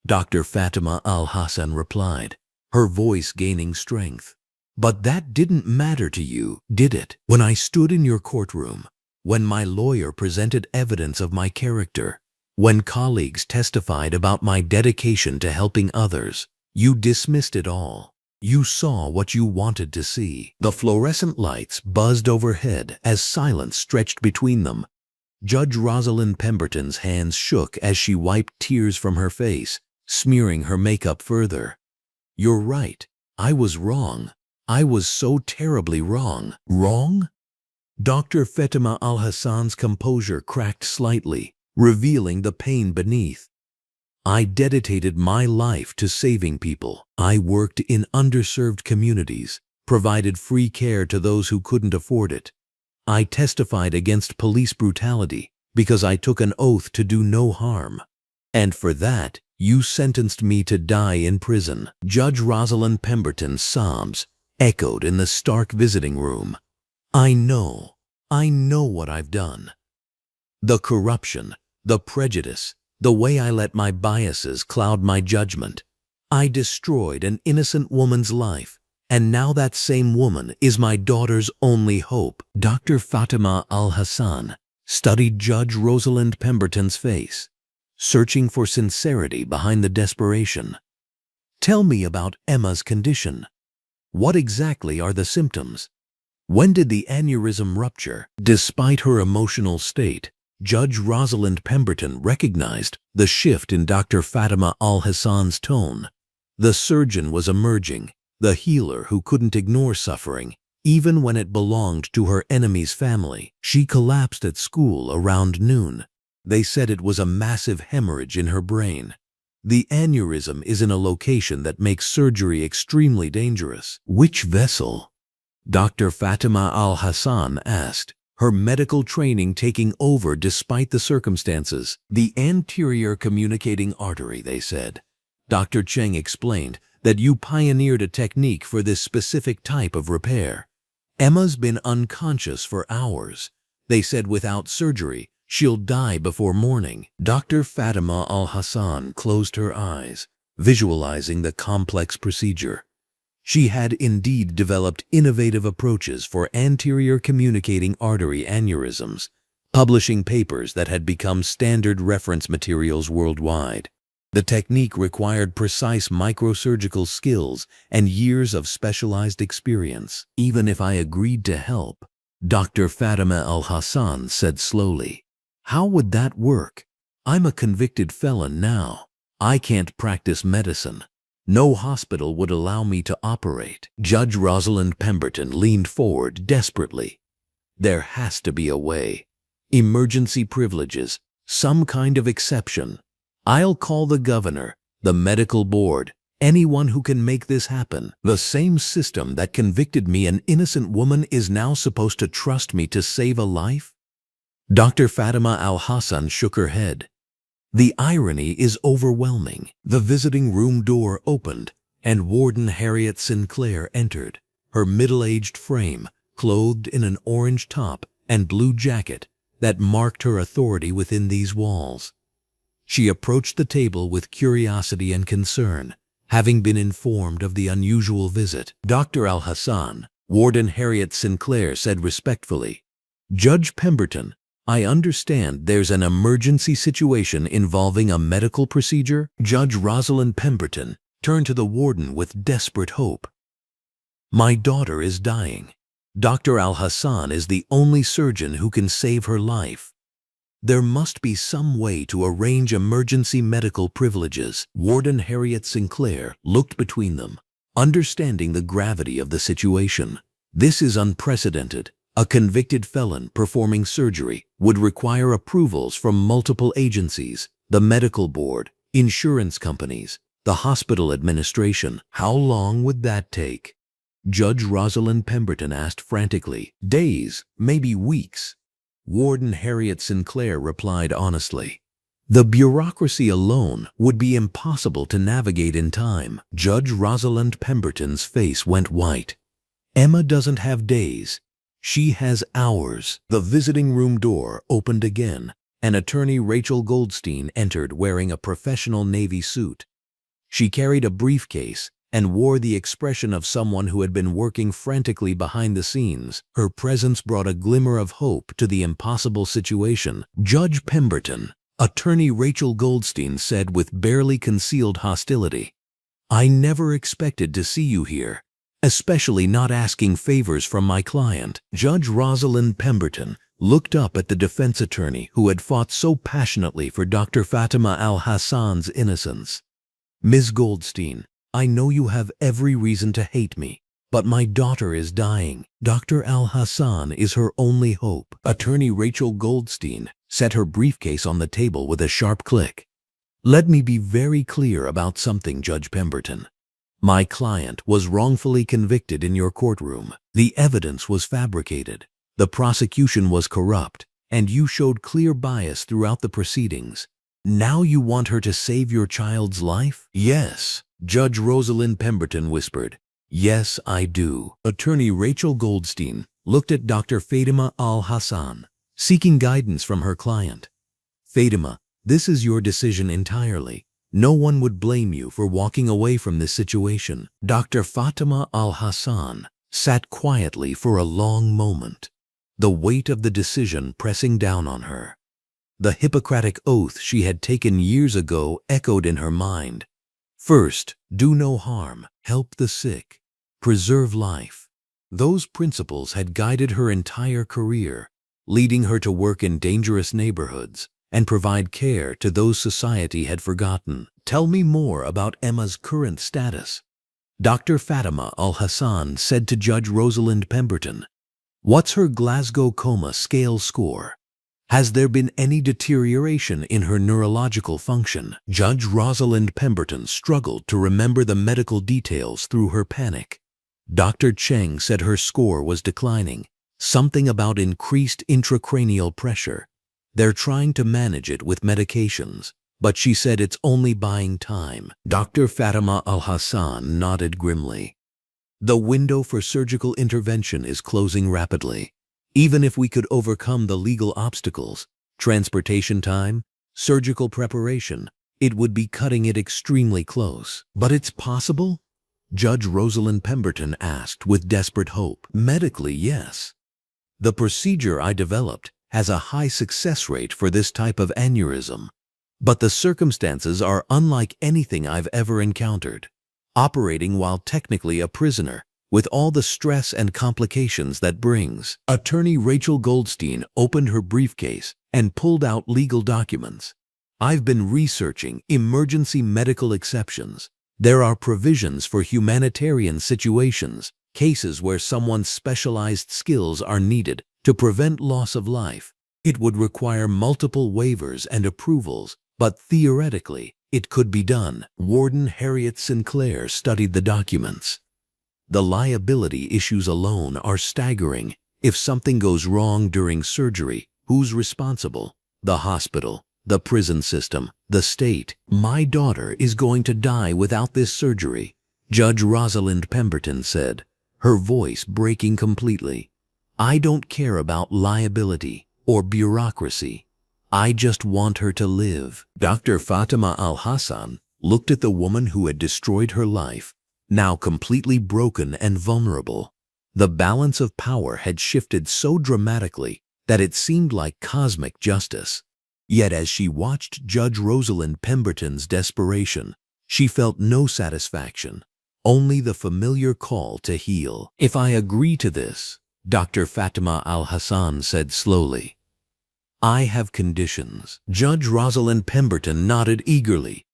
Dr. Fatima Al-Hassan replied, her voice gaining strength. "But that didn't matter to you, did it? When I stood in your courtroom, when my lawyer presented evidence of my character, when colleagues testified about my dedication to helping others, you dismissed it all. You saw what you wanted to see." The fluorescent lights buzzed overhead as silence stretched between them. Judge Rosalind Pemberton's hands shook as she wiped tears from her face, smearing her makeup further. "You're right. I was wrong. I was so terribly wrong." "Wrong?" Dr. Fatima Al-Hassan's composure cracked slightly, revealing the pain beneath. "I dedicated my life to saving people. I worked in underserved communities, provided free care to those who couldn't afford it. I testified against police brutality because I took an oath to do no harm. And for that, you sentenced me to die in prison." Judge Rosalind Pemberton's sobs echoed in the stark visiting room. I know what I've done. The corruption, the prejudice, the way I let my biases cloud my judgment. I destroyed an innocent woman's life, and now that same woman is my daughter's only hope." Dr. Fatima Al-Hassan studied Judge Rosalind Pemberton's face, searching for sincerity behind the desperation. "Tell me about Emma's condition. What exactly are the symptoms? When did the aneurysm rupture?" Despite her emotional state, Judge Rosalind Pemberton recognized the shift in Dr. Fatima Al-Hassan's tone. The surgeon was emerging, the healer who couldn't ignore suffering, even when it belonged to her enemy's family. "She collapsed at school around noon. They said it was a massive hemorrhage in her brain. The aneurysm is in a location that makes surgery extremely dangerous." "Which vessel?" Dr. Fatima Al-Hassan asked, her medical training taking over despite the circumstances. "The anterior communicating artery," they said. Dr. Cheng explained that you pioneered a technique for this specific type of repair. "Emma's been unconscious for hours. They said without surgery, she'll die before morning." Dr. Fatima Al-Hassan closed her eyes, visualizing the complex procedure. She had indeed developed innovative approaches for anterior communicating artery aneurysms, publishing papers that had become standard reference materials worldwide. The technique required precise microsurgical skills and years of specialized experience. "Even if I agreed to help," Dr. Fatima Al-Hassan said slowly, "how would that work? I'm a convicted felon now. I can't practice medicine. No hospital would allow me to operate." Judge Rosalind Pemberton leaned forward desperately. "There has to be a way. Emergency privileges, some kind of exception. I'll call the governor, the medical board, anyone who can make this happen. The same system that convicted me an innocent woman is now supposed to trust me to save a life?" Dr. Fatima Al-Hassan shook her head. The irony is overwhelming. The visiting room door opened, and Warden Harriet Sinclair entered, her middle-aged frame clothed in an orange top and blue jacket that marked her authority within these walls. She approached the table with curiosity and concern, having been informed of the unusual visit. "Dr. Al-Hassan," Warden Harriet Sinclair said respectfully, "Judge Pemberton, I understand there's an emergency situation involving a medical procedure." Judge Rosalind Pemberton turned to the warden with desperate hope. "My daughter is dying. Dr. Al-Hassan is the only surgeon who can save her life." There must be some way to arrange emergency medical privileges. Warden Harriet Sinclair looked between them, understanding the gravity of the situation. This is unprecedented. A convicted felon performing surgery would require approvals from multiple agencies, the medical board, insurance companies, the hospital administration. How long would that take? Judge Rosalind Pemberton asked frantically. Days, maybe weeks. Warden Harriet Sinclair replied honestly. The bureaucracy alone would be impossible to navigate in time. Judge Rosalind Pemberton's face went white. Emma doesn't have days. She has hours. The visiting room door opened again, and attorney Rachel Goldstein entered wearing a professional Navy suit. She carried a briefcase and wore the expression of someone who had been working frantically behind the scenes. Her presence brought a glimmer of hope to the impossible situation. Judge Pemberton, attorney Rachel Goldstein said with barely concealed hostility, I never expected to see you here, especially not asking favors from my client. Judge Rosalind Pemberton looked up at the defense attorney who had fought so passionately for Dr. Fatima Al-Hassan's innocence. Ms. Goldstein, I know you have every reason to hate me, but my daughter is dying. Dr. Al-Hassan is her only hope. Attorney Rachel Goldstein set her briefcase on the table with a sharp click. Let me be very clear about something, Judge Pemberton. My client was wrongfully convicted in your courtroom. The evidence was fabricated. The prosecution was corrupt, and you showed clear bias throughout the proceedings. Now you want her to save your child's life? Yes, Judge Rosalind Pemberton whispered. Yes, I do. Attorney Rachel Goldstein looked at Dr. Fatima Al-Hassan, seeking guidance from her client. Fatima, this is your decision entirely. No one would blame you for walking away from this situation. Dr. Fatima Al-Hassan sat quietly for a long moment, the weight of the decision pressing down on her. The Hippocratic oath she had taken years ago echoed in her mind. First, do no harm, help the sick, preserve life. Those principles had guided her entire career, leading her to work in dangerous neighborhoods and provide care to those society had forgotten. Tell me more about Emma's current status. Dr. Fatima Al-Hassan said to Judge Rosalind Pemberton, What's her Glasgow Coma Scale score? Has there been any deterioration in her neurological function? Judge Rosalind Pemberton struggled to remember the medical details through her panic. Dr. Cheng said her score was declining, something about increased intracranial pressure. They're trying to manage it with medications, but she said it's only buying time. Dr. Fatima Al-Hassan nodded grimly. The window for surgical intervention is closing rapidly. Even if we could overcome the legal obstacles, transportation time, surgical preparation, it would be cutting it extremely close. But it's possible? Judge Rosalind Pemberton asked with desperate hope. Medically, yes. The procedure I developed has a high success rate for this type of aneurysm, but the circumstances are unlike anything I've ever encountered. Operating while technically a prisoner, with all the stress and complications that brings. Attorney Rachel Goldstein opened her briefcase and pulled out legal documents. I've been researching emergency medical exceptions. There are provisions for humanitarian situations, cases where someone's specialized skills are needed to prevent loss of life. It would require multiple waivers and approvals, but theoretically, it could be done. Warden Harriet Sinclair studied the documents. The liability issues alone are staggering. If something goes wrong during surgery, who's responsible? The hospital, the prison system, the state. My daughter is going to die without this surgery, Judge Rosalind Pemberton said, her voice breaking completely. I don't care about liability or bureaucracy. I just want her to live. Dr. Fatima Al-Hassan looked at the woman who had destroyed her life, now completely broken and vulnerable. The balance of power had shifted so dramatically that it seemed like cosmic justice. Yet as she watched Judge Rosalind Pemberton's desperation, she felt no satisfaction, only the familiar call to heal. If I agree to this, Dr. Fatima Al-Hassan said slowly, I have conditions. Judge Rosalind Pemberton nodded eagerly.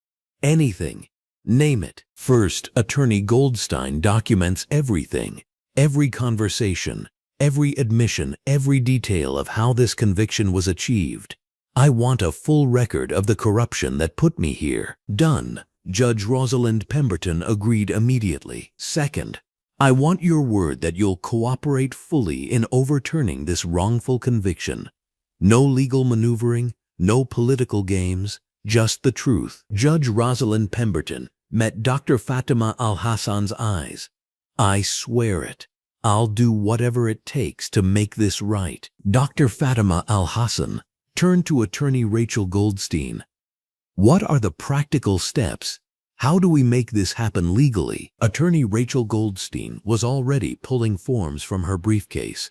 Anything. Name it. First, Attorney Goldstein documents everything. Every conversation, every admission, every detail of how this conviction was achieved. I want a full record of the corruption that put me here. Done. Judge Rosalind Pemberton agreed immediately. Second, I want your word that you'll cooperate fully in overturning this wrongful conviction. No legal maneuvering, no political games, just the truth. Judge Rosalind Pemberton met Dr. Fatima Al-Hassan's eyes. I swear it. I'll do whatever it takes to make this right. Dr. Fatima Al-Hassan turned to attorney Rachel Goldstein. What are the practical steps? How do we make this happen legally? Attorney Rachel Goldstein was already pulling forms from her briefcase.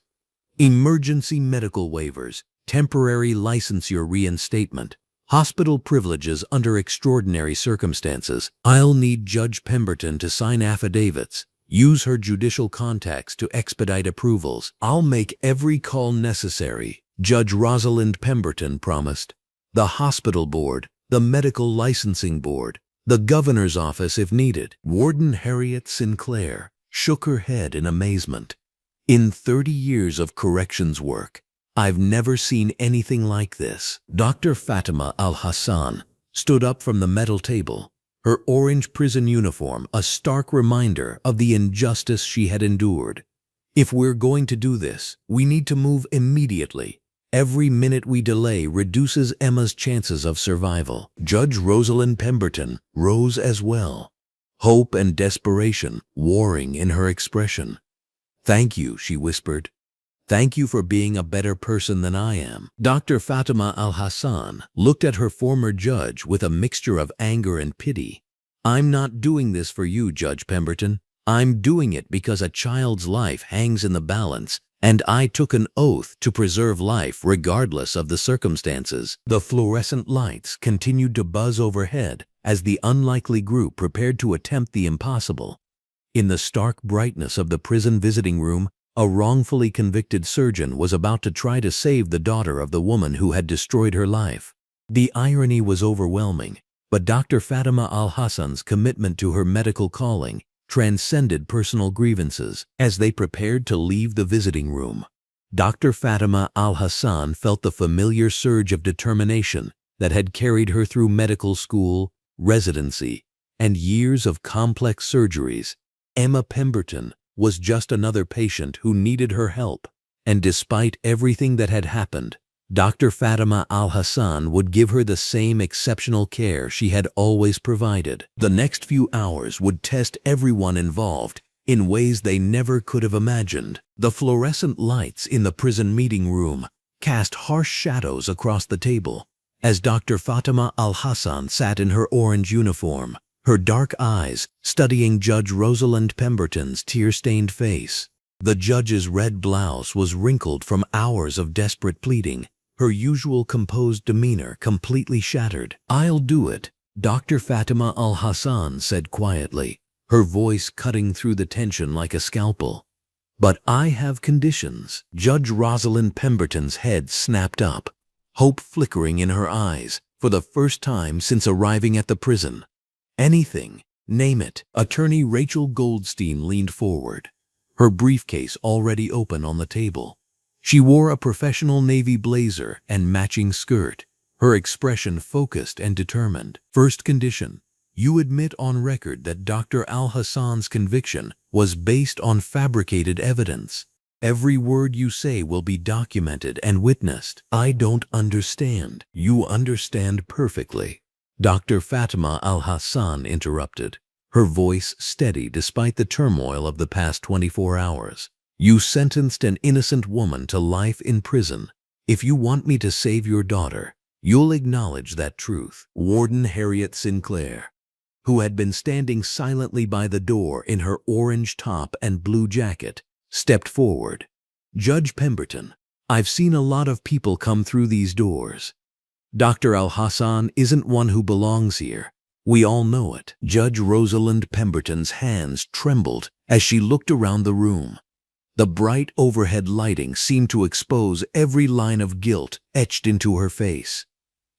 Emergency medical waivers, temporary licensure reinstatement, hospital privileges under extraordinary circumstances. I'll need Judge Pemberton to sign affidavits. Use her judicial contacts to expedite approvals. I'll make every call necessary, Judge Rosalind Pemberton promised. The hospital board, the medical licensing board, the governor's office if needed. Warden Harriet Sinclair shook her head in amazement. In 30 years of corrections work, I've never seen anything like this. Dr. Fatima Al-Hassan stood up from the metal table, her orange prison uniform a stark reminder of the injustice she had endured. If we're going to do this, we need to move immediately. Every minute we delay reduces Emma's chances of survival. Judge Rosalind Pemberton rose as well, hope and desperation warring in her expression. Thank you, she whispered. Thank you for being a better person than I am. Dr. Fatima Al-Hassan looked at her former judge with a mixture of anger and pity. I'm not doing this for you, Judge Pemberton. I'm doing it because a child's life hangs in the balance, and I took an oath to preserve life regardless of the circumstances. The fluorescent lights continued to buzz overhead as the unlikely group prepared to attempt the impossible. In the stark brightness of the prison visiting room, a wrongfully convicted surgeon was about to try to save the daughter of the woman who had destroyed her life. The irony was overwhelming, but Dr. Fatima Al-Hassan's commitment to her medical calling transcended personal grievances. As they prepared to leave the visiting room, Dr. Fatima Al-Hassan felt the familiar surge of determination that had carried her through medical school, residency, and years of complex surgeries. Emma Pemberton was just another patient who needed her help, and despite everything that had happened, Dr. Fatima Al-Hassan would give her the same exceptional care she had always provided. The next few hours would test everyone involved in ways they never could have imagined. The fluorescent lights in the prison meeting room cast harsh shadows across the table as Dr. Fatima Al-Hassan sat in her orange uniform, her dark eyes studying Judge Rosalind Pemberton's tear-stained face. The judge's red blouse was wrinkled from hours of desperate pleading, her usual composed demeanor completely shattered. I'll do it, Dr. Fatima Al-Hassan said quietly, her voice cutting through the tension like a scalpel. But I have conditions. Judge Rosalind Pemberton's head snapped up, hope flickering in her eyes for the first time since arriving at the prison. Anything, name it. Attorney Rachel Goldstein leaned forward, her briefcase already open on the table. She wore a professional navy blazer and matching skirt, her expression focused and determined. First condition, you admit on record that Dr. Al-Hassan's conviction was based on fabricated evidence. Every word you say will be documented and witnessed. I don't understand. You understand perfectly. Dr. Fatima Al-Hassan interrupted, her voice steady despite the turmoil of the past 24 hours. You sentenced an innocent woman to life in prison. If you want me to save your daughter, you'll acknowledge that truth. Warden Harriet Sinclair, who had been standing silently by the door in her orange top and blue jacket, stepped forward. Judge Pemberton, I've seen a lot of people come through these doors. Dr. Al-Hassan isn't one who belongs here. We all know it. Judge Rosalind Pemberton's hands trembled as she looked around the room. The bright overhead lighting seemed to expose every line of guilt etched into her face.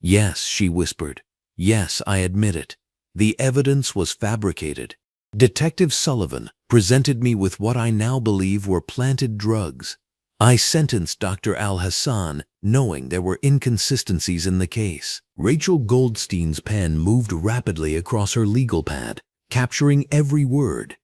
"Yes," she whispered. "Yes, I admit it. The evidence was fabricated. Detective Sullivan presented me with what I now believe were planted drugs. I sentenced Dr. Al-Hassan knowing there were inconsistencies in the case." Rachel Goldstein's pen moved rapidly across her legal pad, capturing every word.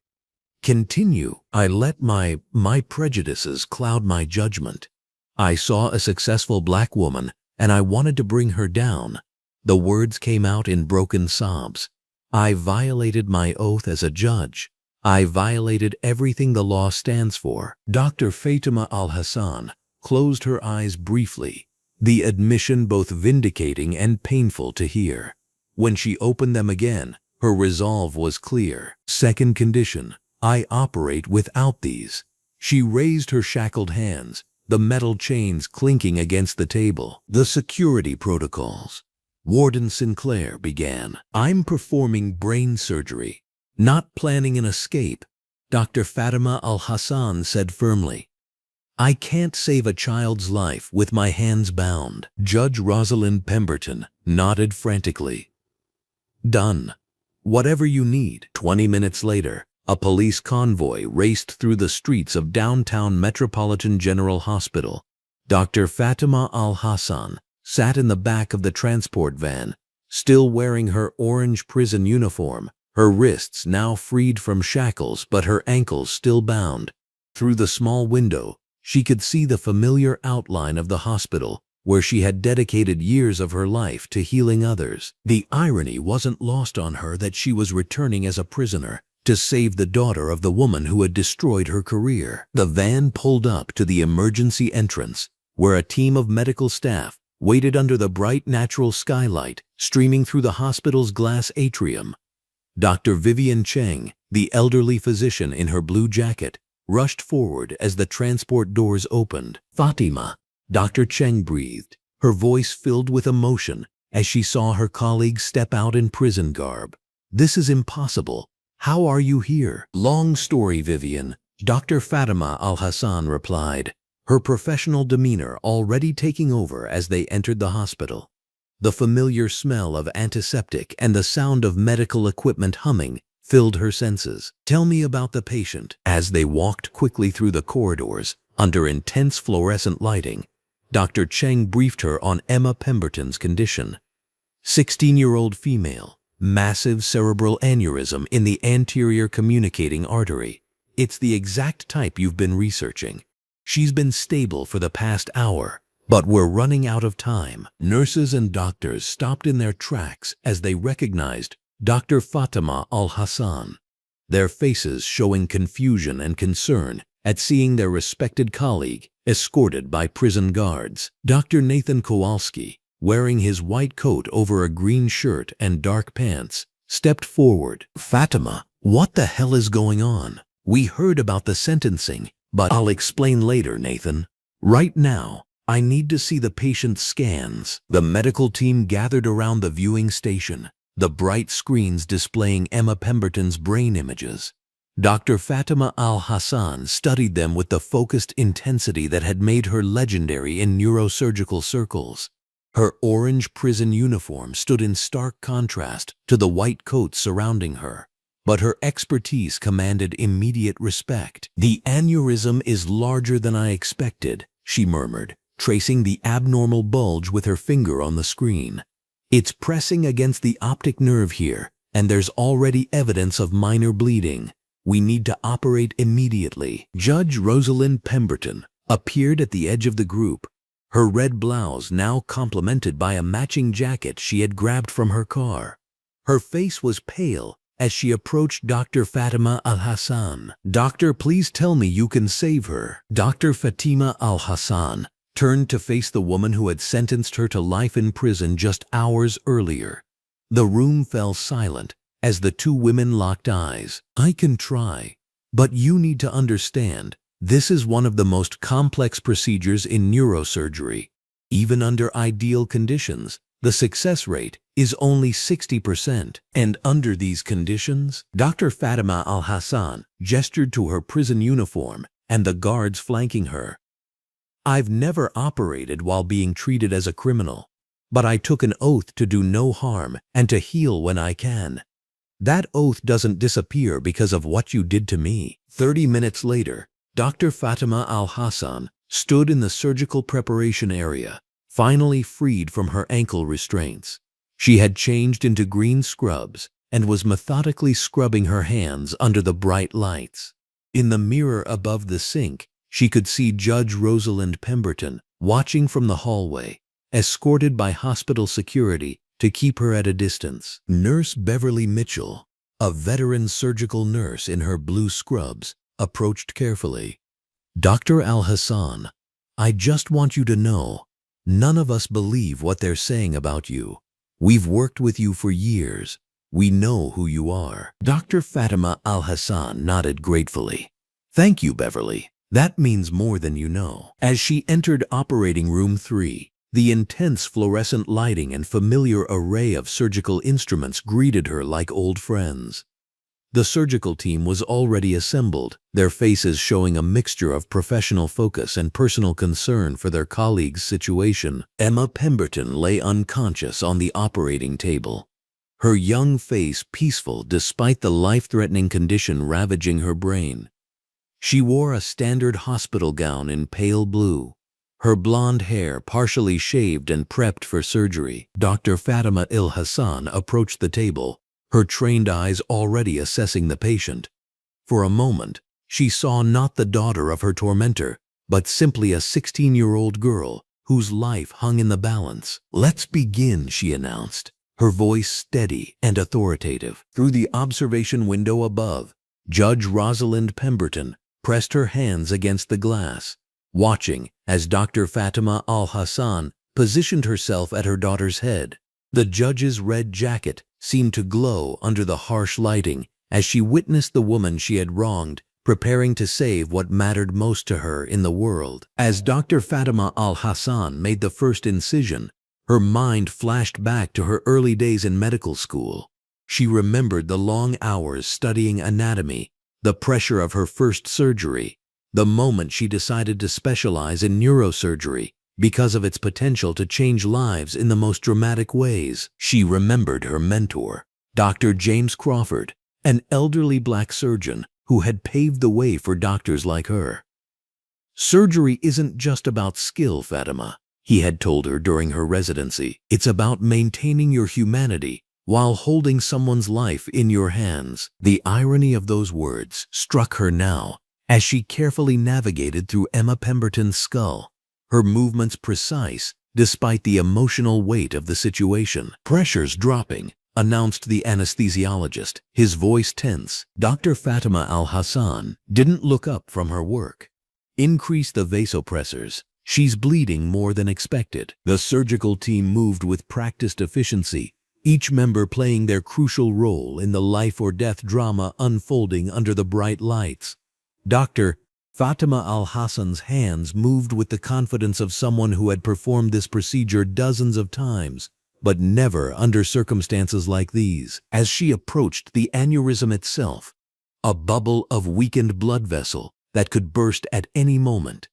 "Continue. I let my prejudices cloud my judgment. I saw a successful black woman and I wanted to bring her down." The words came out in broken sobs. "I violated my oath as a judge. I violated everything the law stands for." Dr. Fatima Al-Hassan closed her eyes briefly, the admission both vindicating and painful to hear. When she opened them again, her resolve was clear. "Second condition, I operate without these." She raised her shackled hands, the metal chains clinking against the table. "The security protocols." Warden Sinclair began. "I'm performing brain surgery, not planning an escape," Dr. Fatima Al-Hassan said firmly. "I can't save a child's life with my hands bound." Judge Rosalind Pemberton nodded frantically. "Done. Whatever you need." 20 minutes later, a police convoy raced through the streets of downtown Metropolitan General Hospital. Dr. Fatima Al-Hassan sat in the back of the transport van, still wearing her orange prison uniform, her wrists now freed from shackles but her ankles still bound. Through the small window, she could see the familiar outline of the hospital where she had dedicated years of her life to healing others. The irony wasn't lost on her that she was returning as a prisoner to save the daughter of the woman who had destroyed her career. The van pulled up to the emergency entrance, where a team of medical staff waited under the bright natural skylight streaming through the hospital's glass atrium. Dr. Vivian Cheng, the elderly physician in her blue jacket, rushed forward as the transport doors opened. "Fatima," Dr. Cheng breathed, her voice filled with emotion as she saw her colleague step out in prison garb. "This is impossible. How are you here?" "Long story, Vivian," Dr. Fatima Al-Hassan replied, her professional demeanor already taking over as they entered the hospital. The familiar smell of antiseptic and the sound of medical equipment humming filled her senses. "Tell me about the patient." As they walked quickly through the corridors under intense fluorescent lighting, Dr. Cheng briefed her on Emma Pemberton's condition. 16-year-old female, massive cerebral aneurysm in the anterior communicating artery. It's the exact type you've been researching. She's been stable for the past hour, but we're running out of time." Nurses and doctors stopped in their tracks as they recognized Dr. Fatima Al-Hassan, their faces showing confusion and concern at seeing their respected colleague escorted by prison guards. Dr. Nathan Kowalski, wearing his white coat over a green shirt and dark pants, stepped forward. "Fatima, what the hell is going on? We heard about the sentencing, but..." "I'll explain later, Nathan. Right now, I need to see the patient's scans." The medical team gathered around the viewing station, the bright screens displaying Emma Pemberton's brain images. Dr. Fatima Al-Hassan studied them with the focused intensity that had made her legendary in neurosurgical circles. Her orange prison uniform stood in stark contrast to the white coat surrounding her, but her expertise commanded immediate respect. "The aneurysm is larger than I expected," she murmured, tracing the abnormal bulge with her finger on the screen. "It's pressing against the optic nerve here, and there's already evidence of minor bleeding. We need to operate immediately." Judge Rosalind Pemberton appeared at the edge of the group, her red blouse now complemented by a matching jacket she had grabbed from her car. Her face was pale as she approached Dr. Fatima Al-Hassan. "Doctor, please tell me you can save her." Dr. Fatima Al-Hassan turned to face the woman who had sentenced her to life in prison just hours earlier. The room fell silent as the two women locked eyes. "I can try, but you need to understand, this is one of the most complex procedures in neurosurgery. Even under ideal conditions, the success rate is only 60%. And under these conditions," Dr. Fatima Al-Hassan gestured to her prison uniform and the guards flanking her. "I've never operated while being treated as a criminal, but I took an oath to do no harm and to heal when I can. That oath doesn't disappear because of what you did to me." 30 minutes later, Dr. Fatima Al-Hassan stood in the surgical preparation area, finally freed from her ankle restraints. She had changed into green scrubs and was methodically scrubbing her hands under the bright lights. In the mirror above the sink, she could see Judge Rosalind Pemberton watching from the hallway, escorted by hospital security to keep her at a distance. Nurse Beverly Mitchell, a veteran surgical nurse in her blue scrubs, approached carefully. "Dr. Al-Hassan, I just want you to know, none of us believe what they're saying about you. We've worked with you for years. We know who you are." Dr. Fatima Al-Hassan nodded gratefully. "Thank you, Beverly. That means more than you know." As she entered operating room 3, the intense fluorescent lighting and familiar array of surgical instruments greeted her like old friends. The surgical team was already assembled, their faces showing a mixture of professional focus and personal concern for their colleague's situation. Emma Pemberton lay unconscious on the operating table, her young face peaceful despite the life-threatening condition ravaging her brain. She wore a standard hospital gown in pale blue, her blonde hair partially shaved and prepped for surgery. Dr. Fatima Al-Hassan approached the table, her trained eyes already assessing the patient. For a moment, she saw not the daughter of her tormentor, but simply a 16-year-old girl whose life hung in the balance. "Let's begin," she announced, her voice steady and authoritative. Through the observation window above, Judge Rosalind Pemberton pressed her hands against the glass, watching as Dr. Fatima Al-Hassan positioned herself at her daughter's head. The judge's red jacket seemed to glow under the harsh lighting as she witnessed the woman she had wronged preparing to save what mattered most to her in the world. As Dr. Fatima Al-Hassan made the first incision, her mind flashed back to her early days in medical school. She remembered the long hours studying anatomy, the pressure of her first surgery, the moment she decided to specialize in neurosurgery because of its potential to change lives in the most dramatic ways. She remembered her mentor, Dr. James Crawford, an elderly black surgeon who had paved the way for doctors like her. "Surgery isn't just about skill, Fatima," he had told her during her residency. "It's about maintaining your humanity while holding someone's life in your hands." The irony of those words struck her now as she carefully navigated through Emma Pemberton's skull, her movements precise despite the emotional weight of the situation. "Pressure's dropping," announced the anesthesiologist, his voice tense. Dr. Fatima Al-Hassan didn't look up from her work. "Increase the vasopressors. She's bleeding more than expected." The surgical team moved with practiced efficiency, each member playing their crucial role in the life-or-death drama unfolding under the bright lights. Dr. Fatima Al-Hassan's hands moved with the confidence of someone who had performed this procedure dozens of times, but never under circumstances like these. As she approached the aneurysm itself, a bubble of weakened blood vessel that could burst at any moment,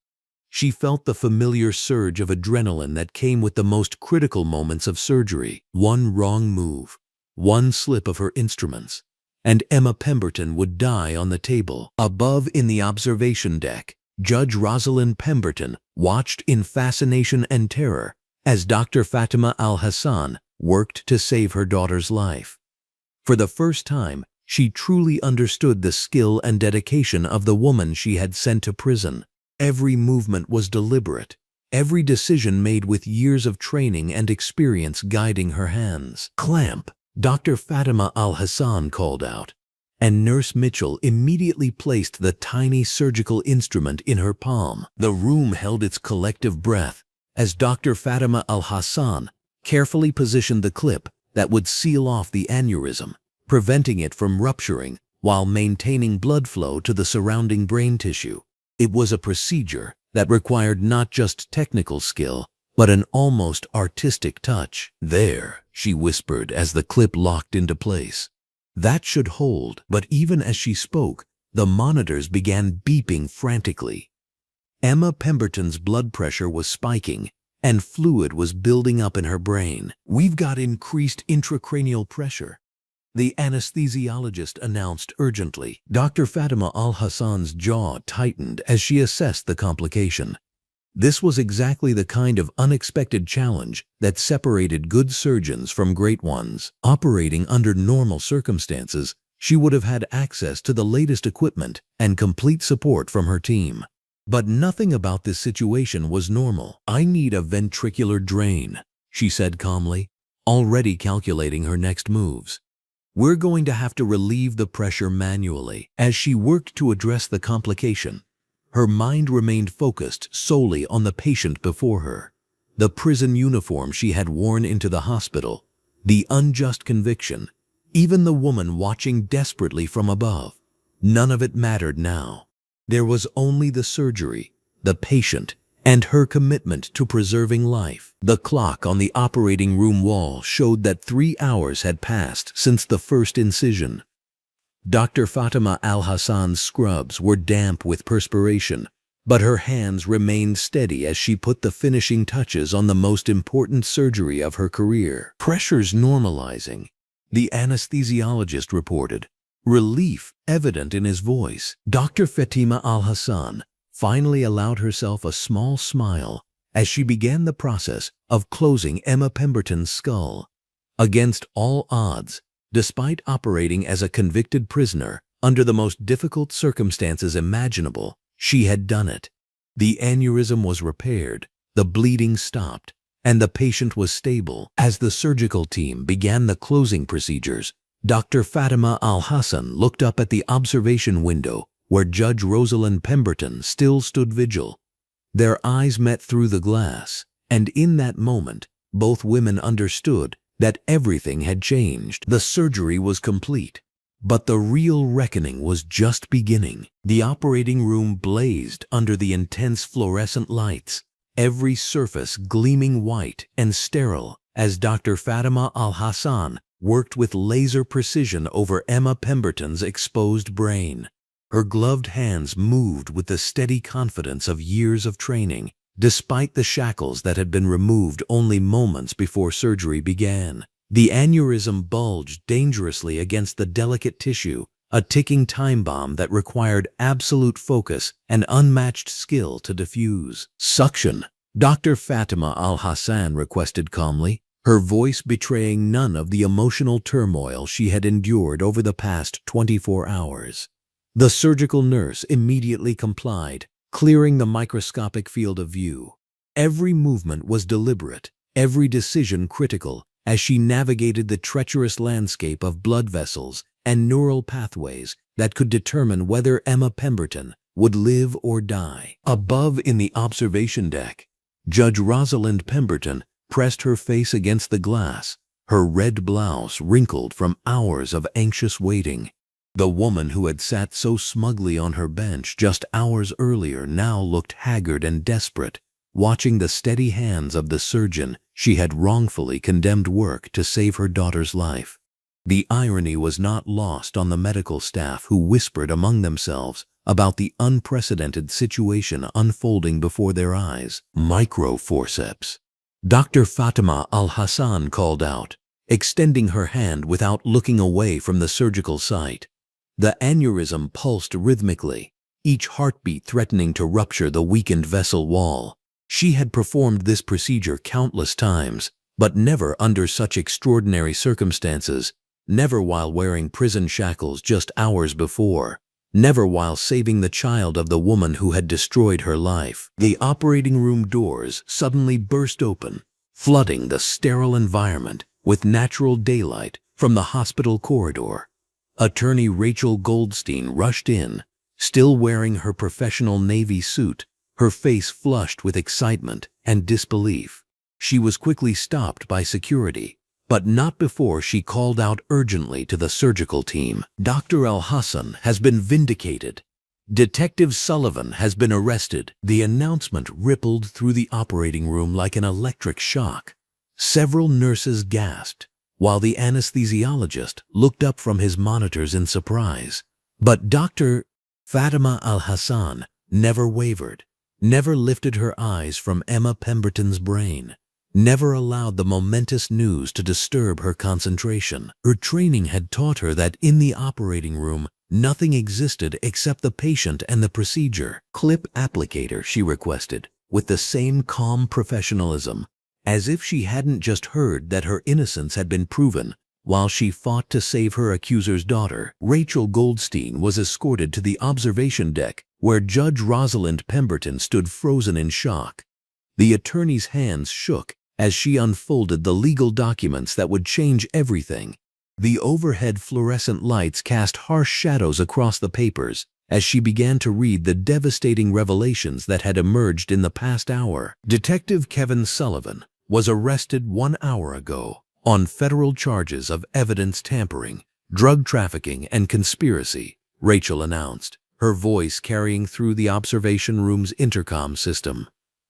she felt the familiar surge of adrenaline that came with the most critical moments of surgery. One wrong move, one slip of her instruments, and Emma Pemberton would die on the table. Above in the observation deck, Judge Rosalind Pemberton watched in fascination and terror as Dr. Fatima Al-Hassan worked to save her daughter's life. For the first time, she truly understood the skill and dedication of the woman she had sent to prison. Every movement was deliberate, every decision made with years of training and experience guiding her hands. "Clamp," Dr. Fatima Al-Hassan called out, and Nurse Mitchell immediately placed the tiny surgical instrument in her palm. The room held its collective breath as Dr. Fatima Al-Hassan carefully positioned the clip that would seal off the aneurysm, preventing it from rupturing while maintaining blood flow to the surrounding brain tissue. It was a procedure that required not just technical skill, but an almost artistic touch. "There," she whispered as the clip locked into place. "That should hold." But even as she spoke, The monitors began beeping frantically. Emma Pemberton's blood pressure was spiking, and fluid was building up in her brain. "We've got increased intracranial pressure," the anesthesiologist announced urgently. Dr. Fatima Al-Hassan's jaw tightened as she assessed the complication. This was exactly the kind of unexpected challenge that separated good surgeons from great ones. Operating under normal circumstances, she would have had access to the latest equipment and complete support from her team. But nothing about this situation was normal. "I need a ventricular drain," she said calmly, already calculating her next moves. "We're going to have to relieve the pressure manually." As she worked to address the complication, her mind remained focused solely on the patient before her. The prison uniform she had worn into the hospital, the unjust conviction, even the woman watching desperately from above. None of it mattered now. There was only the surgery, the patient, and her commitment to preserving life. The clock on the operating room wall showed that 3 hours had passed since the first incision. Dr. Fatima Al-Hassan's scrubs were damp with perspiration, but her hands remained steady as she put the finishing touches on the most important surgery of her career. "Pressure's normalizing," the anesthesiologist reported, relief evident in his voice. Dr. Fatima Al-Hassan finally allowed herself a small smile as she began the process of closing Emma Pemberton's skull. Against all odds, despite operating as a convicted prisoner under the most difficult circumstances imaginable, she had done it. The aneurysm was repaired, the bleeding stopped, and the patient was stable. As the surgical team began the closing procedures, Dr. Fatima Al-Hassan looked up at the observation window where Judge Rosalind Pemberton still stood vigil. Their eyes met through the glass, and in that moment, both women understood that everything had changed. The surgery was complete, but the real reckoning was just beginning. The operating room blazed under the intense fluorescent lights, every surface gleaming white and sterile as Dr. Fatima Al-Hassan worked with laser precision over Emma Pemberton's exposed brain. Her gloved hands moved with the steady confidence of years of training, despite the shackles that had been removed only moments before surgery began. The aneurysm bulged dangerously against the delicate tissue, a ticking time bomb that required absolute focus and unmatched skill to defuse. "Suction," Dr. Fatima Al-Hassan requested calmly, her voice betraying none of the emotional turmoil she had endured over the past 24 hours. The surgical nurse immediately complied, clearing the microscopic field of view. Every movement was deliberate, every decision critical, as she navigated the treacherous landscape of blood vessels and neural pathways that could determine whether Emma Pemberton would live or die. Above in the observation deck, Judge Rosalind Pemberton pressed her face against the glass, her red blouse wrinkled from hours of anxious waiting. The woman who had sat so smugly on her bench just hours earlier now looked haggard and desperate, watching the steady hands of the surgeon she had wrongfully condemned work to save her daughter's life. The irony was not lost on the medical staff, who whispered among themselves about the unprecedented situation unfolding before their eyes. "Microforceps," Dr. Fatima Al-Hassan called out, extending her hand without looking away from the surgical site. The aneurysm pulsed rhythmically, each heartbeat threatening to rupture the weakened vessel wall. She had performed this procedure countless times, but never under such extraordinary circumstances, never while wearing prison shackles just hours before, never while saving the child of the woman who had destroyed her life. The operating room doors suddenly burst open, flooding the sterile environment with natural daylight from the hospital corridor. Attorney Rachel Goldstein rushed in, still wearing her professional Navy suit, her face flushed with excitement and disbelief. She was quickly stopped by security, but not before she called out urgently to the surgical team. "Dr. Al-Hassan has been vindicated. Detective Sullivan has been arrested." The announcement rippled through the operating room like an electric shock. Several nurses gasped, while the anesthesiologist looked up from his monitors in surprise. "But Dr. Fatima Al-Hassan never wavered, never lifted her eyes from Emma Pemberton's brain, never allowed the momentous news to disturb her concentration. Her training had taught her that in the operating room, nothing existed except the patient and the procedure. "Clip applicator," she requested, with the same calm professionalism, as if she hadn't just heard that her innocence had been proven while she fought to save her accuser's daughter. Rachel Goldstein was escorted to the observation deck where Judge Rosalind Pemberton stood frozen in shock. The attorney's hands shook as she unfolded the legal documents that would change everything. The overhead fluorescent lights cast harsh shadows across the papers as she began to read the devastating revelations that had emerged in the past hour. Detective Kevin Sullivan was arrested 1 hour ago on federal charges of evidence tampering, drug trafficking, and conspiracy, Rachel announced, her voice carrying through the observation room's intercom system.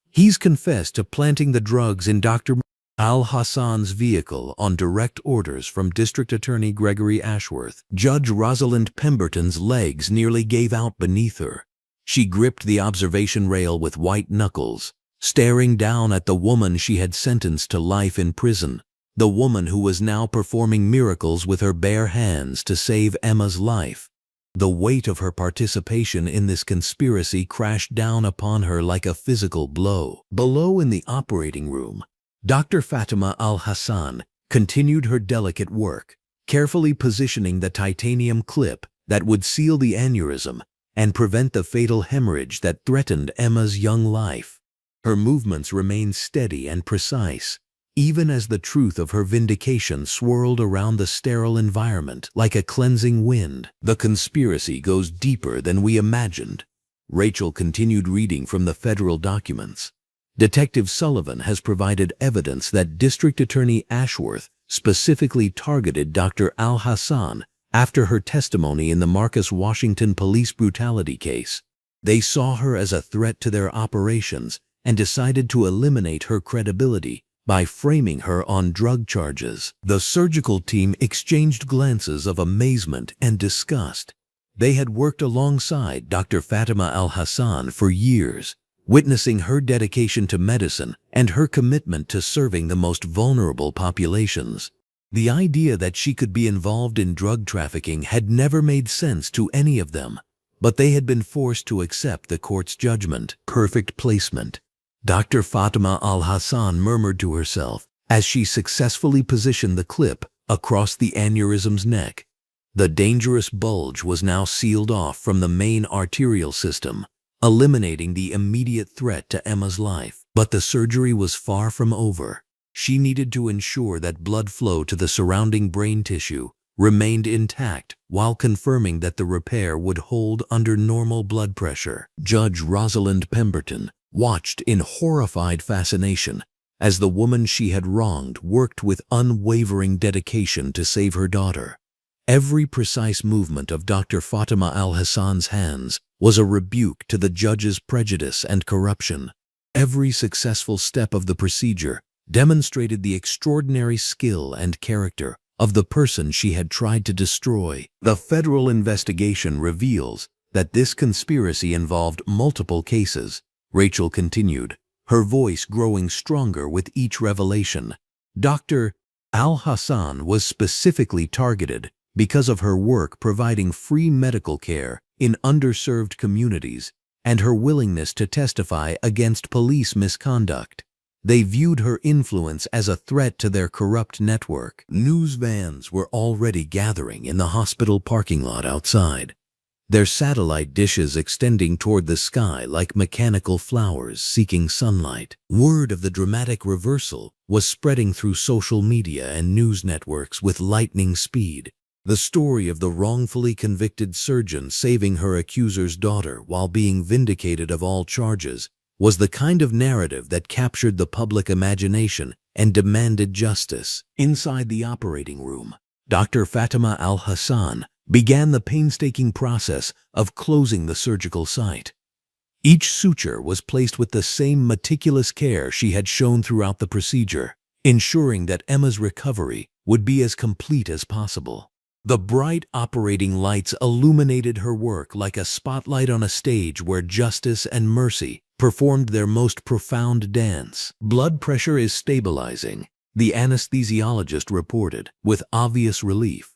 "He's confessed to planting the drugs in Dr. Al-Hassan's vehicle on direct orders from District Attorney Gregory Ashworth." Judge Rosalind Pemberton's legs nearly gave out beneath her. She gripped the observation rail with white knuckles, staring down at the woman she had sentenced to life in prison, the woman who was now performing miracles with her bare hands to save Emma's life. The weight of her participation in this conspiracy crashed down upon her like a physical blow. Below in the operating room, Dr. Fatima Al-Hassan continued her delicate work, carefully positioning the titanium clip that would seal the aneurysm and prevent the fatal hemorrhage that threatened Emma's young life. Her movements remained steady and precise, even as the truth of her vindication swirled around the sterile environment like a cleansing wind. "The conspiracy goes deeper than we imagined." Rachel continued reading from the federal documents. "Detective Sullivan has provided evidence that District Attorney Ashworth specifically targeted Dr. Al-Hassan after her testimony in the Marcus Washington police brutality case. They saw her as a threat to their operations and decided to eliminate her credibility by framing her on drug charges." The surgical team exchanged glances of amazement and disgust. They had worked alongside Dr. Fatima Al-Hassan for years, witnessing her dedication to medicine and her commitment to serving the most vulnerable populations. The idea that she could be involved in drug trafficking had never made sense to any of them, but they had been forced to accept the court's judgment. "Perfect placement," Dr. Fatima Al-Hassan murmured to herself as she successfully positioned the clip across the aneurysm's neck. The dangerous bulge was now sealed off from the main arterial system, eliminating the immediate threat to Emma's life. But the surgery was far from over. She needed to ensure that blood flow to the surrounding brain tissue remained intact while confirming that the repair would hold under normal blood pressure. Judge Rosalind Pemberton watched in horrified fascination as the woman she had wronged worked with unwavering dedication to save her daughter. Every precise movement of Dr. Fatima Al-Hassan's hands was a rebuke to the judge's prejudice and corruption. Every successful step of the procedure demonstrated the extraordinary skill and character of the person she had tried to destroy. "The federal investigation reveals that this conspiracy involved multiple cases," Rachel continued, her voice growing stronger with each revelation. "Dr. Al-Hassan was specifically targeted because of her work providing free medical care in underserved communities and her willingness to testify against police misconduct. They viewed her influence as a threat to their corrupt network." News vans were already gathering in the hospital parking lot outside, their satellite dishes extending toward the sky like mechanical flowers seeking sunlight. Word of the dramatic reversal was spreading through social media and news networks with lightning speed. The story of the wrongfully convicted surgeon saving her accuser's daughter while being vindicated of all charges was the kind of narrative that captured the public imagination and demanded justice. Inside the operating room, Dr. Fatima Al-Hassan began the painstaking process of closing the surgical site. Each suture was placed with the same meticulous care she had shown throughout the procedure, ensuring that Emma's recovery would be as complete as possible. The bright operating lights illuminated her work like a spotlight on a stage where justice and mercy performed their most profound dance. "Blood pressure is stabilizing," the anesthesiologist reported, with obvious relief.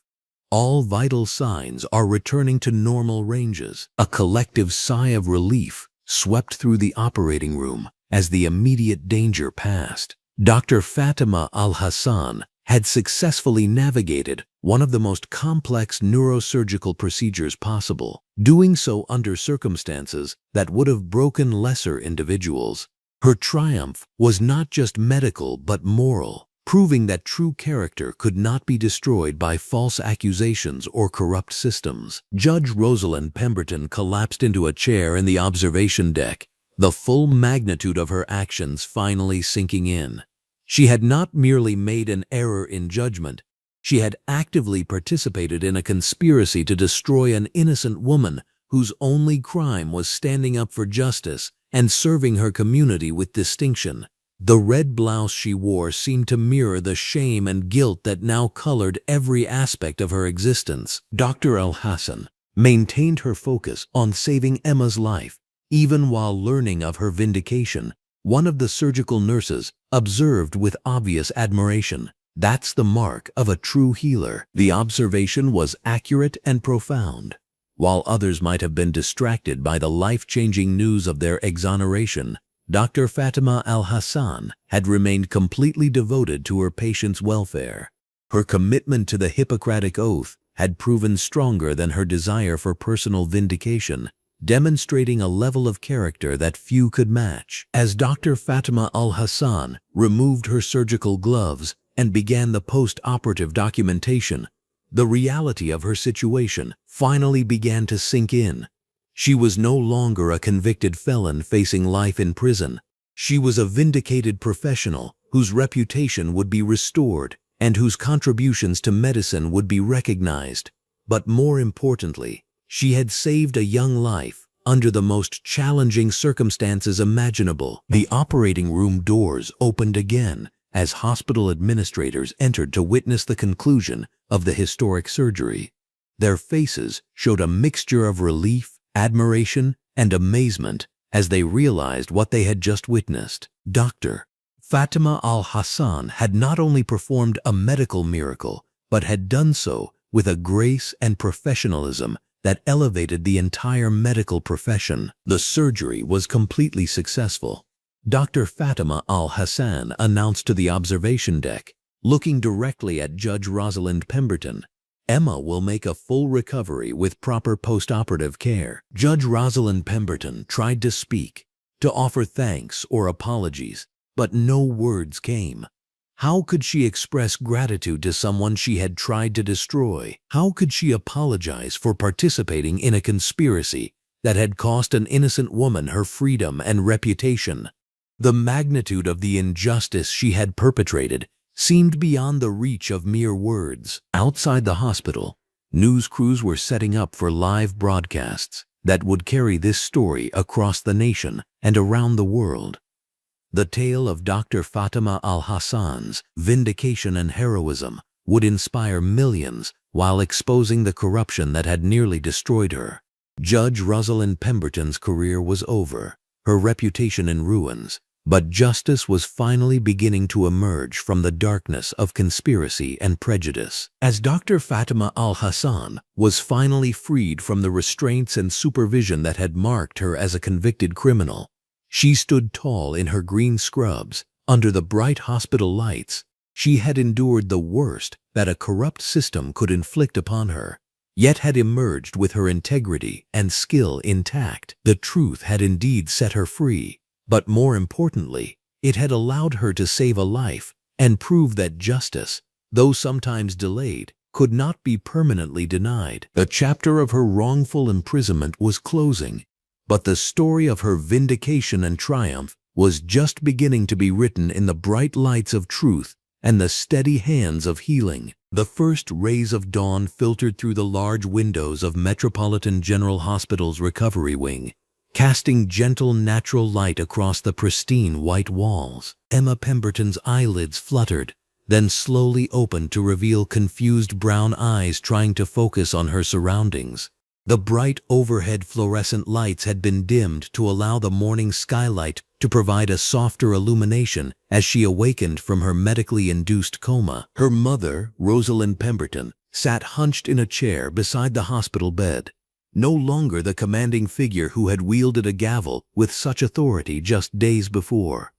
"All vital signs are returning to normal ranges." A collective sigh of relief swept through the operating room as the immediate danger passed. Dr. Fatima Al-Hassan had successfully navigated one of the most complex neurosurgical procedures possible, doing so under circumstances that would have broken lesser individuals. Her triumph was not just medical but moral, proving that true character could not be destroyed by false accusations or corrupt systems. Judge Rosalind Pemberton collapsed into a chair in the observation deck, the full magnitude of her actions finally sinking in. She had not merely made an error in judgment, she had actively participated in a conspiracy to destroy an innocent woman whose only crime was standing up for justice and serving her community with distinction. The red blouse she wore seemed to mirror the shame and guilt that now colored every aspect of her existence. Dr. Al-Hassan maintained her focus on saving Emma's life, even while learning of her vindication. One of the surgical nurses observed with obvious admiration, "That's the mark of a true healer." The observation was accurate and profound. While others might have been distracted by the life-changing news of their exoneration, Dr. Fatima Al-Hassan had remained completely devoted to her patients' welfare. Her commitment to the Hippocratic Oath had proven stronger than her desire for personal vindication, demonstrating a level of character that few could match. As Dr. Fatima Al-Hassan removed her surgical gloves and began the post-operative documentation, the reality of her situation finally began to sink in. She was no longer a convicted felon facing life in prison. She was a vindicated professional whose reputation would be restored and whose contributions to medicine would be recognized. But more importantly, she had saved a young life under the most challenging circumstances imaginable. The operating room doors opened again as hospital administrators entered to witness the conclusion of the historic surgery. Their faces showed a mixture of relief, admiration, and amazement as they realized what they had just witnessed. Dr. Fatima Al-Hassan had not only performed a medical miracle, but had done so with a grace and professionalism that elevated the entire medical profession. The surgery was completely successful. Dr. Fatima Al-Hassan announced to the observation deck, looking directly at Judge Rosalind Pemberton, "Emma will make a full recovery with proper post-operative care." Judge Rosalind Pemberton tried to speak, to offer thanks or apologies, but no words came. How could she express gratitude to someone she had tried to destroy? How could she apologize for participating in a conspiracy that had cost an innocent woman her freedom and reputation? The magnitude of the injustice she had perpetrated seemed beyond the reach of mere words. Outside the hospital, news crews were setting up for live broadcasts that would carry this story across the nation and around the world. The tale of Dr. Fatima Al-Hassan's vindication and heroism would inspire millions while exposing the corruption that had nearly destroyed her. Judge Rosalind Pemberton's career was over, her reputation in ruins, but justice was finally beginning to emerge from the darkness of conspiracy and prejudice. As Dr. Fatima Al-Hassan was finally freed from the restraints and supervision that had marked her as a convicted criminal, she stood tall in her green scrubs under the bright hospital lights. She had endured the worst that a corrupt system could inflict upon her, yet had emerged with her integrity and skill intact. The truth had indeed set her free, but more importantly, it had allowed her to save a life and prove that justice, though sometimes delayed, could not be permanently denied. The chapter of her wrongful imprisonment was closing, but the story of her vindication and triumph was just beginning to be written in the bright lights of truth and the steady hands of healing. The first rays of dawn filtered through the large windows of Metropolitan General Hospital's recovery wing, casting gentle natural light across the pristine white walls. Emma Pemberton's eyelids fluttered, then slowly opened to reveal confused brown eyes trying to focus on her surroundings. The bright overhead fluorescent lights had been dimmed to allow the morning skylight to provide a softer illumination as she awakened from her medically induced coma. Her mother, Rosalind Pemberton, sat hunched in a chair beside the hospital bed, no longer the commanding figure who had wielded a gavel with such authority just days before.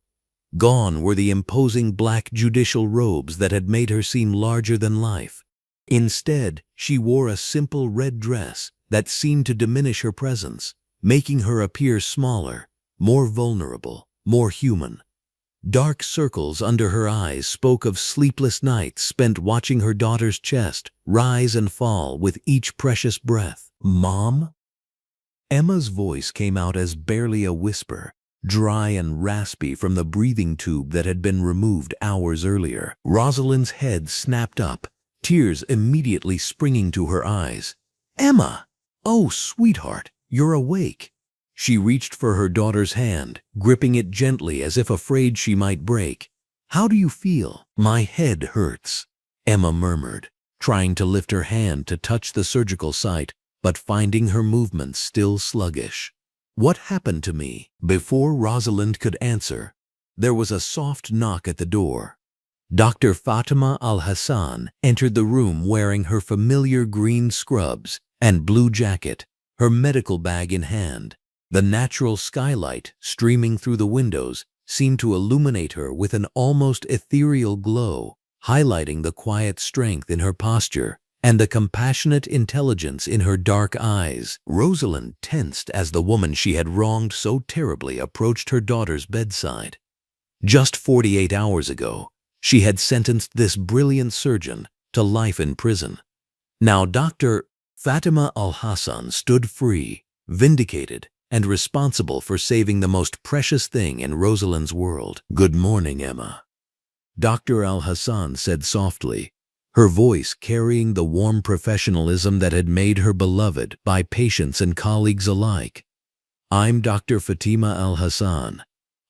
Gone were the imposing black judicial robes that had made her seem larger than life. Instead, she wore a simple red dress that seemed to diminish her presence, making her appear smaller, more vulnerable, more human. Dark circles under her eyes spoke of sleepless nights spent watching her daughter's chest rise and fall with each precious breath. "Mom?" Emma's voice came out as barely a whisper, dry and raspy from the breathing tube that had been removed hours earlier. Rosalind's head snapped up, tears immediately springing to her eyes. "Emma! Oh, sweetheart, you're awake." She reached for her daughter's hand, gripping it gently as if afraid she might break. "How do you feel?" "My head hurts," Emma murmured, trying to lift her hand to touch the surgical site, but finding her movements still sluggish. "What happened to me?" Before Rosalind could answer, there was a soft knock at the door. Dr. Fatima Al-Hassan entered the room wearing her familiar green scrubs and blue jacket, her medical bag in hand. The natural skylight streaming through the windows seemed to illuminate her with an almost ethereal glow, highlighting the quiet strength in her posture and the compassionate intelligence in her dark eyes. Rosalind tensed as the woman she had wronged so terribly approached her daughter's bedside. Just 48 hours ago, she had sentenced this brilliant surgeon to life in prison. Now Dr. Fatima Al-Hassan stood free, vindicated, and responsible for saving the most precious thing in Rosalind's world. "Good morning, Emma," Dr. Al-Hassan said softly, her voice carrying the warm professionalism that had made her beloved by patients and colleagues alike. "I'm Dr. Fatima Al-Hassan.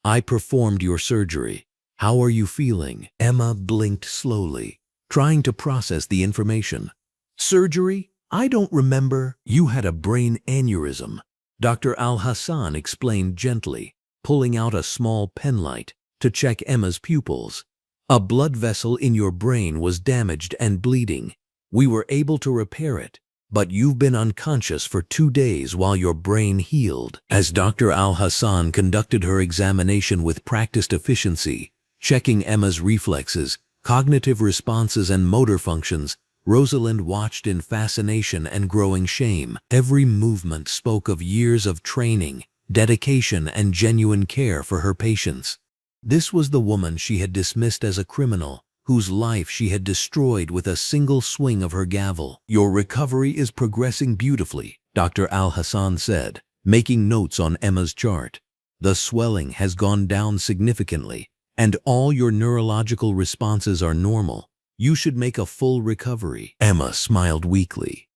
I performed your surgery. How are you feeling?" Emma blinked slowly, trying to process the information. "Surgery? I don't remember." "You had a brain aneurysm," Dr. Al-Hassan explained gently, pulling out a small penlight to check Emma's pupils. "A blood vessel in your brain was damaged and bleeding. We were able to repair it, but you've been unconscious for 2 days while your brain healed." As Dr. Al-Hassan conducted her examination with practiced efficiency, checking Emma's reflexes, cognitive responses, and motor functions, Rosalind watched in fascination and growing shame. Every movement spoke of years of training, dedication, and genuine care for her patients. This was the woman she had dismissed as a criminal, whose life she had destroyed with a single swing of her gavel. "Your recovery is progressing beautifully," Dr. Al-Hassan said, making notes on Emma's chart. "The swelling has gone down significantly, and all your neurological responses are normal. You should make a full recovery." Emma smiled weakly.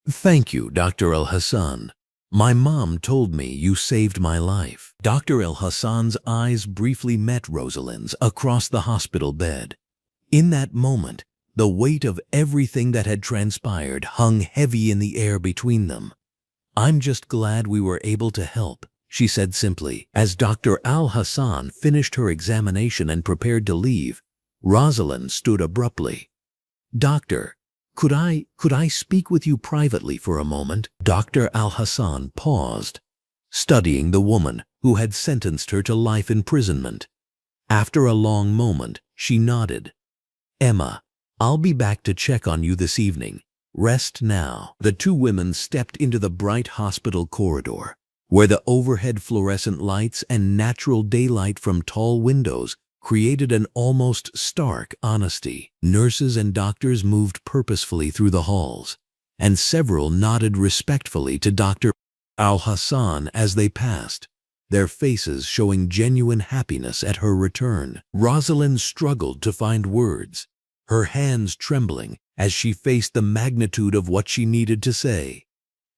"Thank you, Dr. Al-Hassan. My mom told me you saved my life." Dr. Al-Hassan's eyes briefly met Rosalind's across the hospital bed. In that moment, the weight of everything that had transpired hung heavy in the air between them. "I'm just glad we were able to help," she said simply. As Dr. Al-Hassan finished her examination and prepared to leave, Rosalind stood abruptly. "Doctor, could I speak with you privately for a moment?" Dr. Al-Hassan paused, studying the woman who had sentenced her to life imprisonment. After a long moment, she nodded. "Emma, I'll be back to check on you this evening. Rest now." The two women stepped into the bright hospital corridor, where the overhead fluorescent lights and natural daylight from tall windows created an almost stark honesty. Nurses and doctors moved purposefully through the halls, and several nodded respectfully to Dr. Al-Hassan as they passed, their faces showing genuine happiness at her return. Rosalind struggled to find words, her hands trembling as she faced the magnitude of what she needed to say.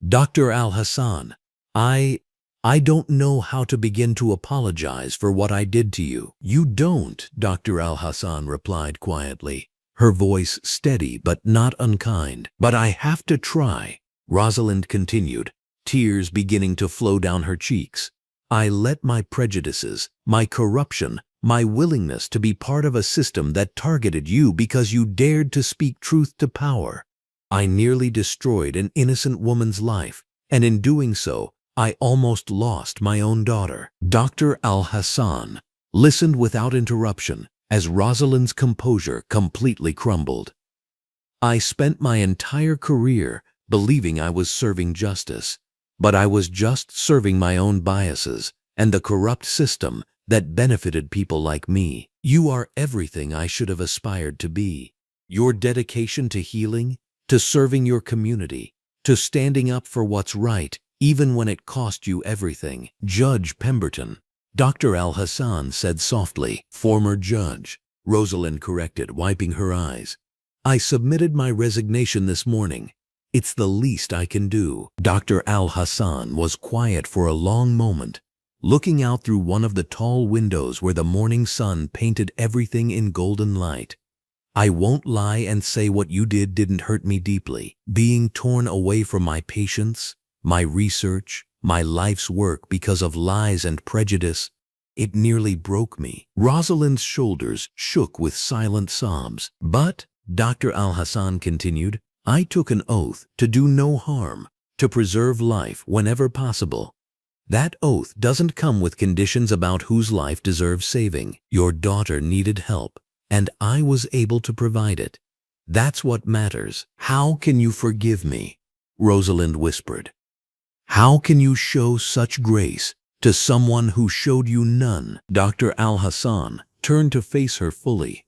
"Dr. Al-Hassan, I I don't know how to begin to apologize for what I did to you." "You don't," Dr. Al-Hassan replied quietly, her voice steady but not unkind. "But I have to try," Rosalind continued, tears beginning to flow down her cheeks. "I let my prejudices, my corruption, my willingness to be part of a system that targeted you because you dared to speak truth to power. I nearly destroyed an innocent woman's life, and in doing so, I almost lost my own daughter." Dr. Al-Hassan listened without interruption as Rosalind's composure completely crumbled. "I spent my entire career believing I was serving justice, but I was just serving my own biases and the corrupt system that benefited people like me. You are everything I should have aspired to be. Your dedication to healing, to serving your community, to standing up for what's right, even when it cost you everything." "Judge Pemberton," Dr. Al-Hassan said softly. "Former judge," Rosalind corrected, wiping her eyes. "I submitted my resignation this morning. It's the least I can do." Dr. Al-Hassan was quiet for a long moment, looking out through one of the tall windows where the morning sun painted everything in golden light. "I won't lie and say what you did didn't hurt me deeply. Being torn away from my patients, my research, my life's work because of lies and prejudice, it nearly broke me." Rosalind's shoulders shook with silent sobs. "But," Dr. Al-Hassan continued, "I took an oath to do no harm, to preserve life whenever possible. That oath doesn't come with conditions about whose life deserves saving. Your daughter needed help, and I was able to provide it. That's what matters." "How can you forgive me?" Rosalind whispered. "How can you show such grace to someone who showed you none?" Dr. Al-Hassan turned to face her fully.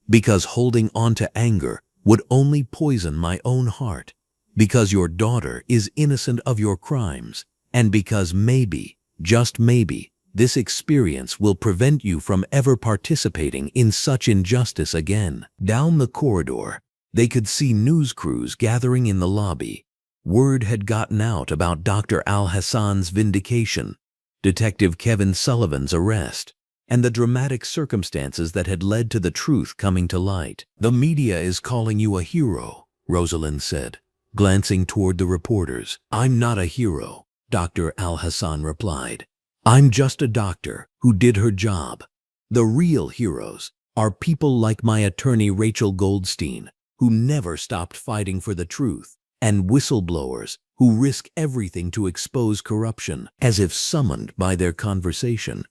"Because holding on to anger would only poison my own heart, because your daughter is innocent of your crimes, and because maybe, just maybe, this experience will prevent you from ever participating in such injustice again." Down the corridor, they could see news crews gathering in the lobby. Word had gotten out about Dr. Al-Hassan's vindication, Detective Kevin Sullivan's arrest, and the dramatic circumstances that had led to the truth coming to light. "The media is calling you a hero," Rosalind said, glancing toward the reporters. "I'm not a hero," Dr. Al-Hassan replied. "I'm just a doctor who did her job. The real heroes are people like my attorney Rachel Goldstein, who never stopped fighting for the truth, and whistleblowers who risk everything to expose corruption." As if summoned by their conversation,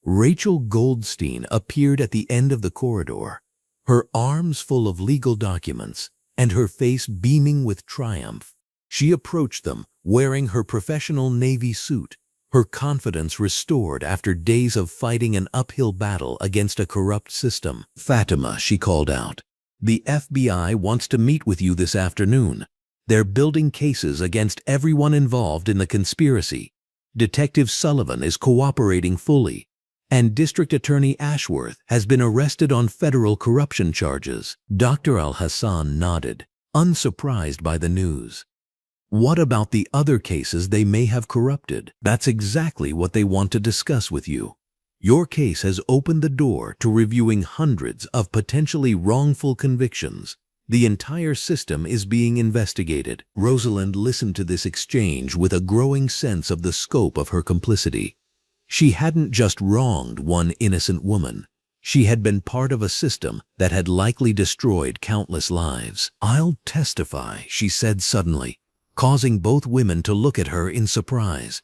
Rachel Goldstein appeared at the end of the corridor, her arms full of legal documents and her face beaming with triumph. She approached them wearing her professional Navy suit, her confidence restored after days of fighting an uphill battle against a corrupt system. "Fatima," she called out, "the FBI wants to meet with you this afternoon. They're building cases against everyone involved in the conspiracy. Detective Sullivan is cooperating fully, and District Attorney Ashworth has been arrested on federal corruption charges." Dr. Al-Hassan nodded, unsurprised by the news. "What about the other cases they may have corrupted?" "That's exactly what they want to discuss with you. Your case has opened the door to reviewing hundreds of potentially wrongful convictions. The entire system is being investigated." Rosalind listened to this exchange with a growing sense of the scope of her complicity. She hadn't just wronged one innocent woman. She had been part of a system that had likely destroyed countless lives. "I'll testify," she said suddenly, causing both women to look at her in surprise.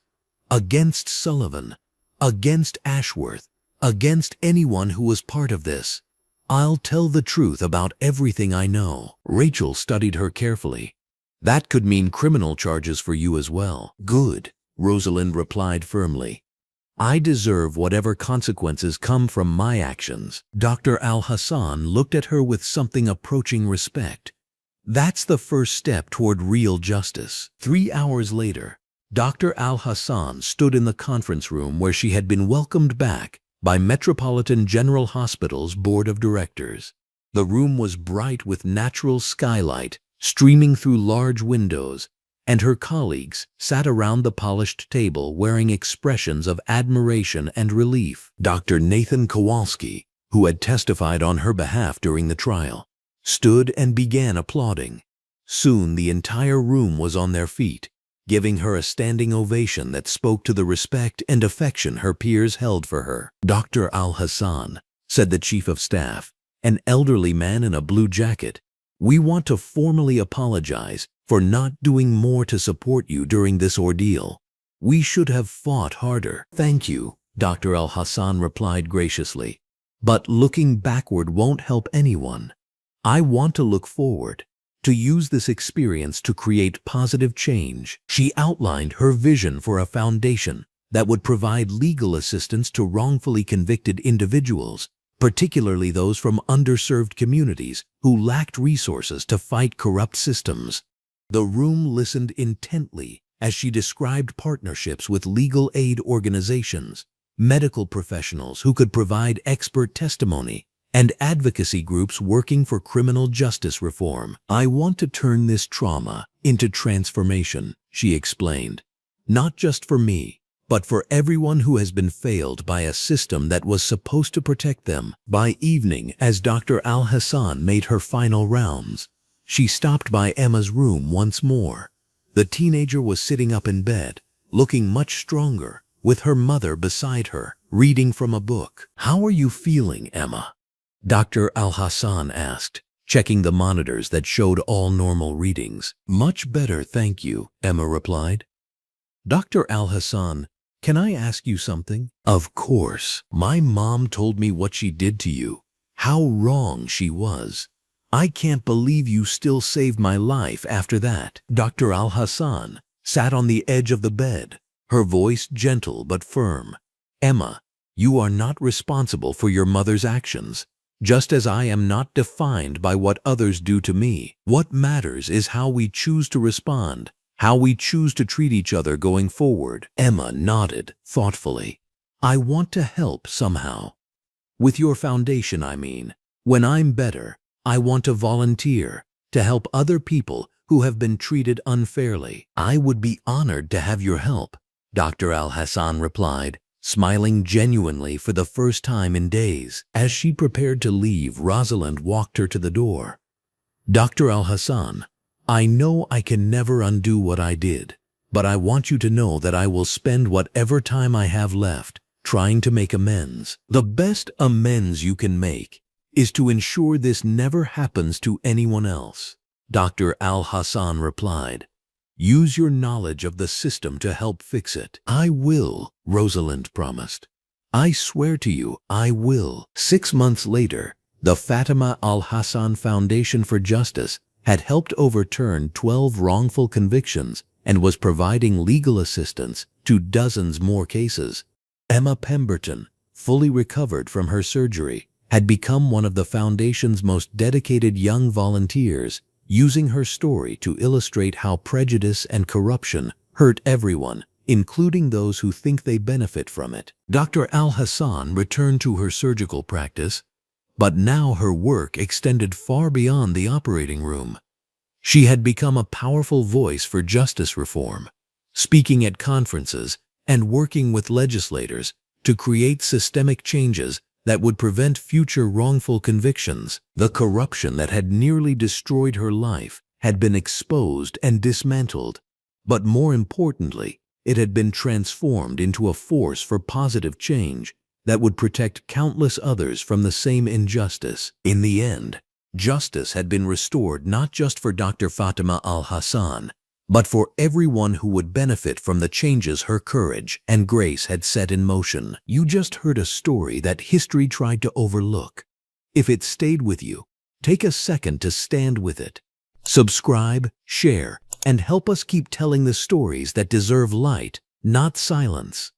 "Against Sullivan, against Ashworth, against anyone who was part of this. I'll tell the truth about everything I know." Rachel studied her carefully. "That could mean criminal charges for you as well." "Good," Rosalind replied firmly. "I deserve whatever consequences come from my actions." Dr. Al-Hassan looked at her with something approaching respect. "That's the first step toward real justice." 3 hours later, Dr. Al-Hassan stood in the conference room where she had been welcomed back by Metropolitan General Hospital's board of directors. The room was bright with natural skylight streaming through large windows, and her colleagues sat around the polished table wearing expressions of admiration and relief. Dr. Nathan Kowalski, who had testified on her behalf during the trial, stood and began applauding. Soon the entire room was on their feet, giving her a standing ovation that spoke to the respect and affection her peers held for her. Dr. Al-Hassan, said the chief of staff, an elderly man in a blue jacket, "We want to formally apologize for not doing more to support you during this ordeal. We should have fought harder." "Thank you," Dr. Al-Hassan replied graciously. "But looking backward won't help anyone. I want to look forward, to use this experience to create positive change." She outlined her vision for a foundation that would provide legal assistance to wrongfully convicted individuals, particularly those from underserved communities who lacked resources to fight corrupt systems. The room listened intently as she described partnerships with legal aid organizations, medical professionals who could provide expert testimony, and advocacy groups working for criminal justice reform. "I want to turn this trauma into transformation," she explained. "Not just for me, but for everyone who has been failed by a system that was supposed to protect them." By evening, as Dr. Al-Hassan made her final rounds, she stopped by Emma's room once more. The teenager was sitting up in bed, looking much stronger, with her mother beside her, reading from a book. "How are you feeling, Emma?" Dr. Al-Hassan asked, checking the monitors that showed all normal readings. "Much better, thank you," Emma replied. "Dr. Al-Hassan, can I ask you something?" "Of course. My mom told me what she did to you, how wrong she was. I can't believe you still saved my life after that." Dr. Al-Hassan sat on the edge of the bed, her voice gentle but firm. "Emma, you are not responsible for your mother's actions, just as I am not defined by what others do to me. What matters is how we choose to respond, how we choose to treat each other going forward." Emma nodded thoughtfully. "I want to help somehow. With your foundation, I mean. When I'm better, I want to volunteer, to help other people who have been treated unfairly." "I would be honored to have your help," Dr. Al-Hassan replied, smiling genuinely for the first time in days. As she prepared to leave, Rosalind walked her to the door. "Dr. Al-Hassan, I know I can never undo what I did, but I want you to know that I will spend whatever time I have left trying to make amends. The best amends you can make is to ensure this never happens to anyone else." Dr. Al-Hassan replied, "Use your knowledge of the system to help fix it." "I will," Rosalind promised. "I swear to you, I will." 6 months later, the Fatima Al-Hassan Foundation for Justice had helped overturn 12 wrongful convictions and was providing legal assistance to dozens more cases. Emma Pemberton, fully recovered from her surgery, had become one of the foundation's most dedicated young volunteers, using her story to illustrate how prejudice and corruption hurt everyone, including those who think they benefit from it. Dr. Al-Hassan returned to her surgical practice, but now her work extended far beyond the operating room. She had become a powerful voice for justice reform, speaking at conferences and working with legislators to create systemic changes that would prevent future wrongful convictions. The corruption that had nearly destroyed her life had been exposed and dismantled, but more importantly, it had been transformed into a force for positive change that would protect countless others from the same injustice. In the end, justice had been restored not just for Dr. Fatima Al-Hassan, but for everyone who would benefit from the changes her courage and grace had set in motion. You just heard a story that history tried to overlook. If it stayed with you, take a second to stand with it. Subscribe, share, and help us keep telling the stories that deserve light, not silence.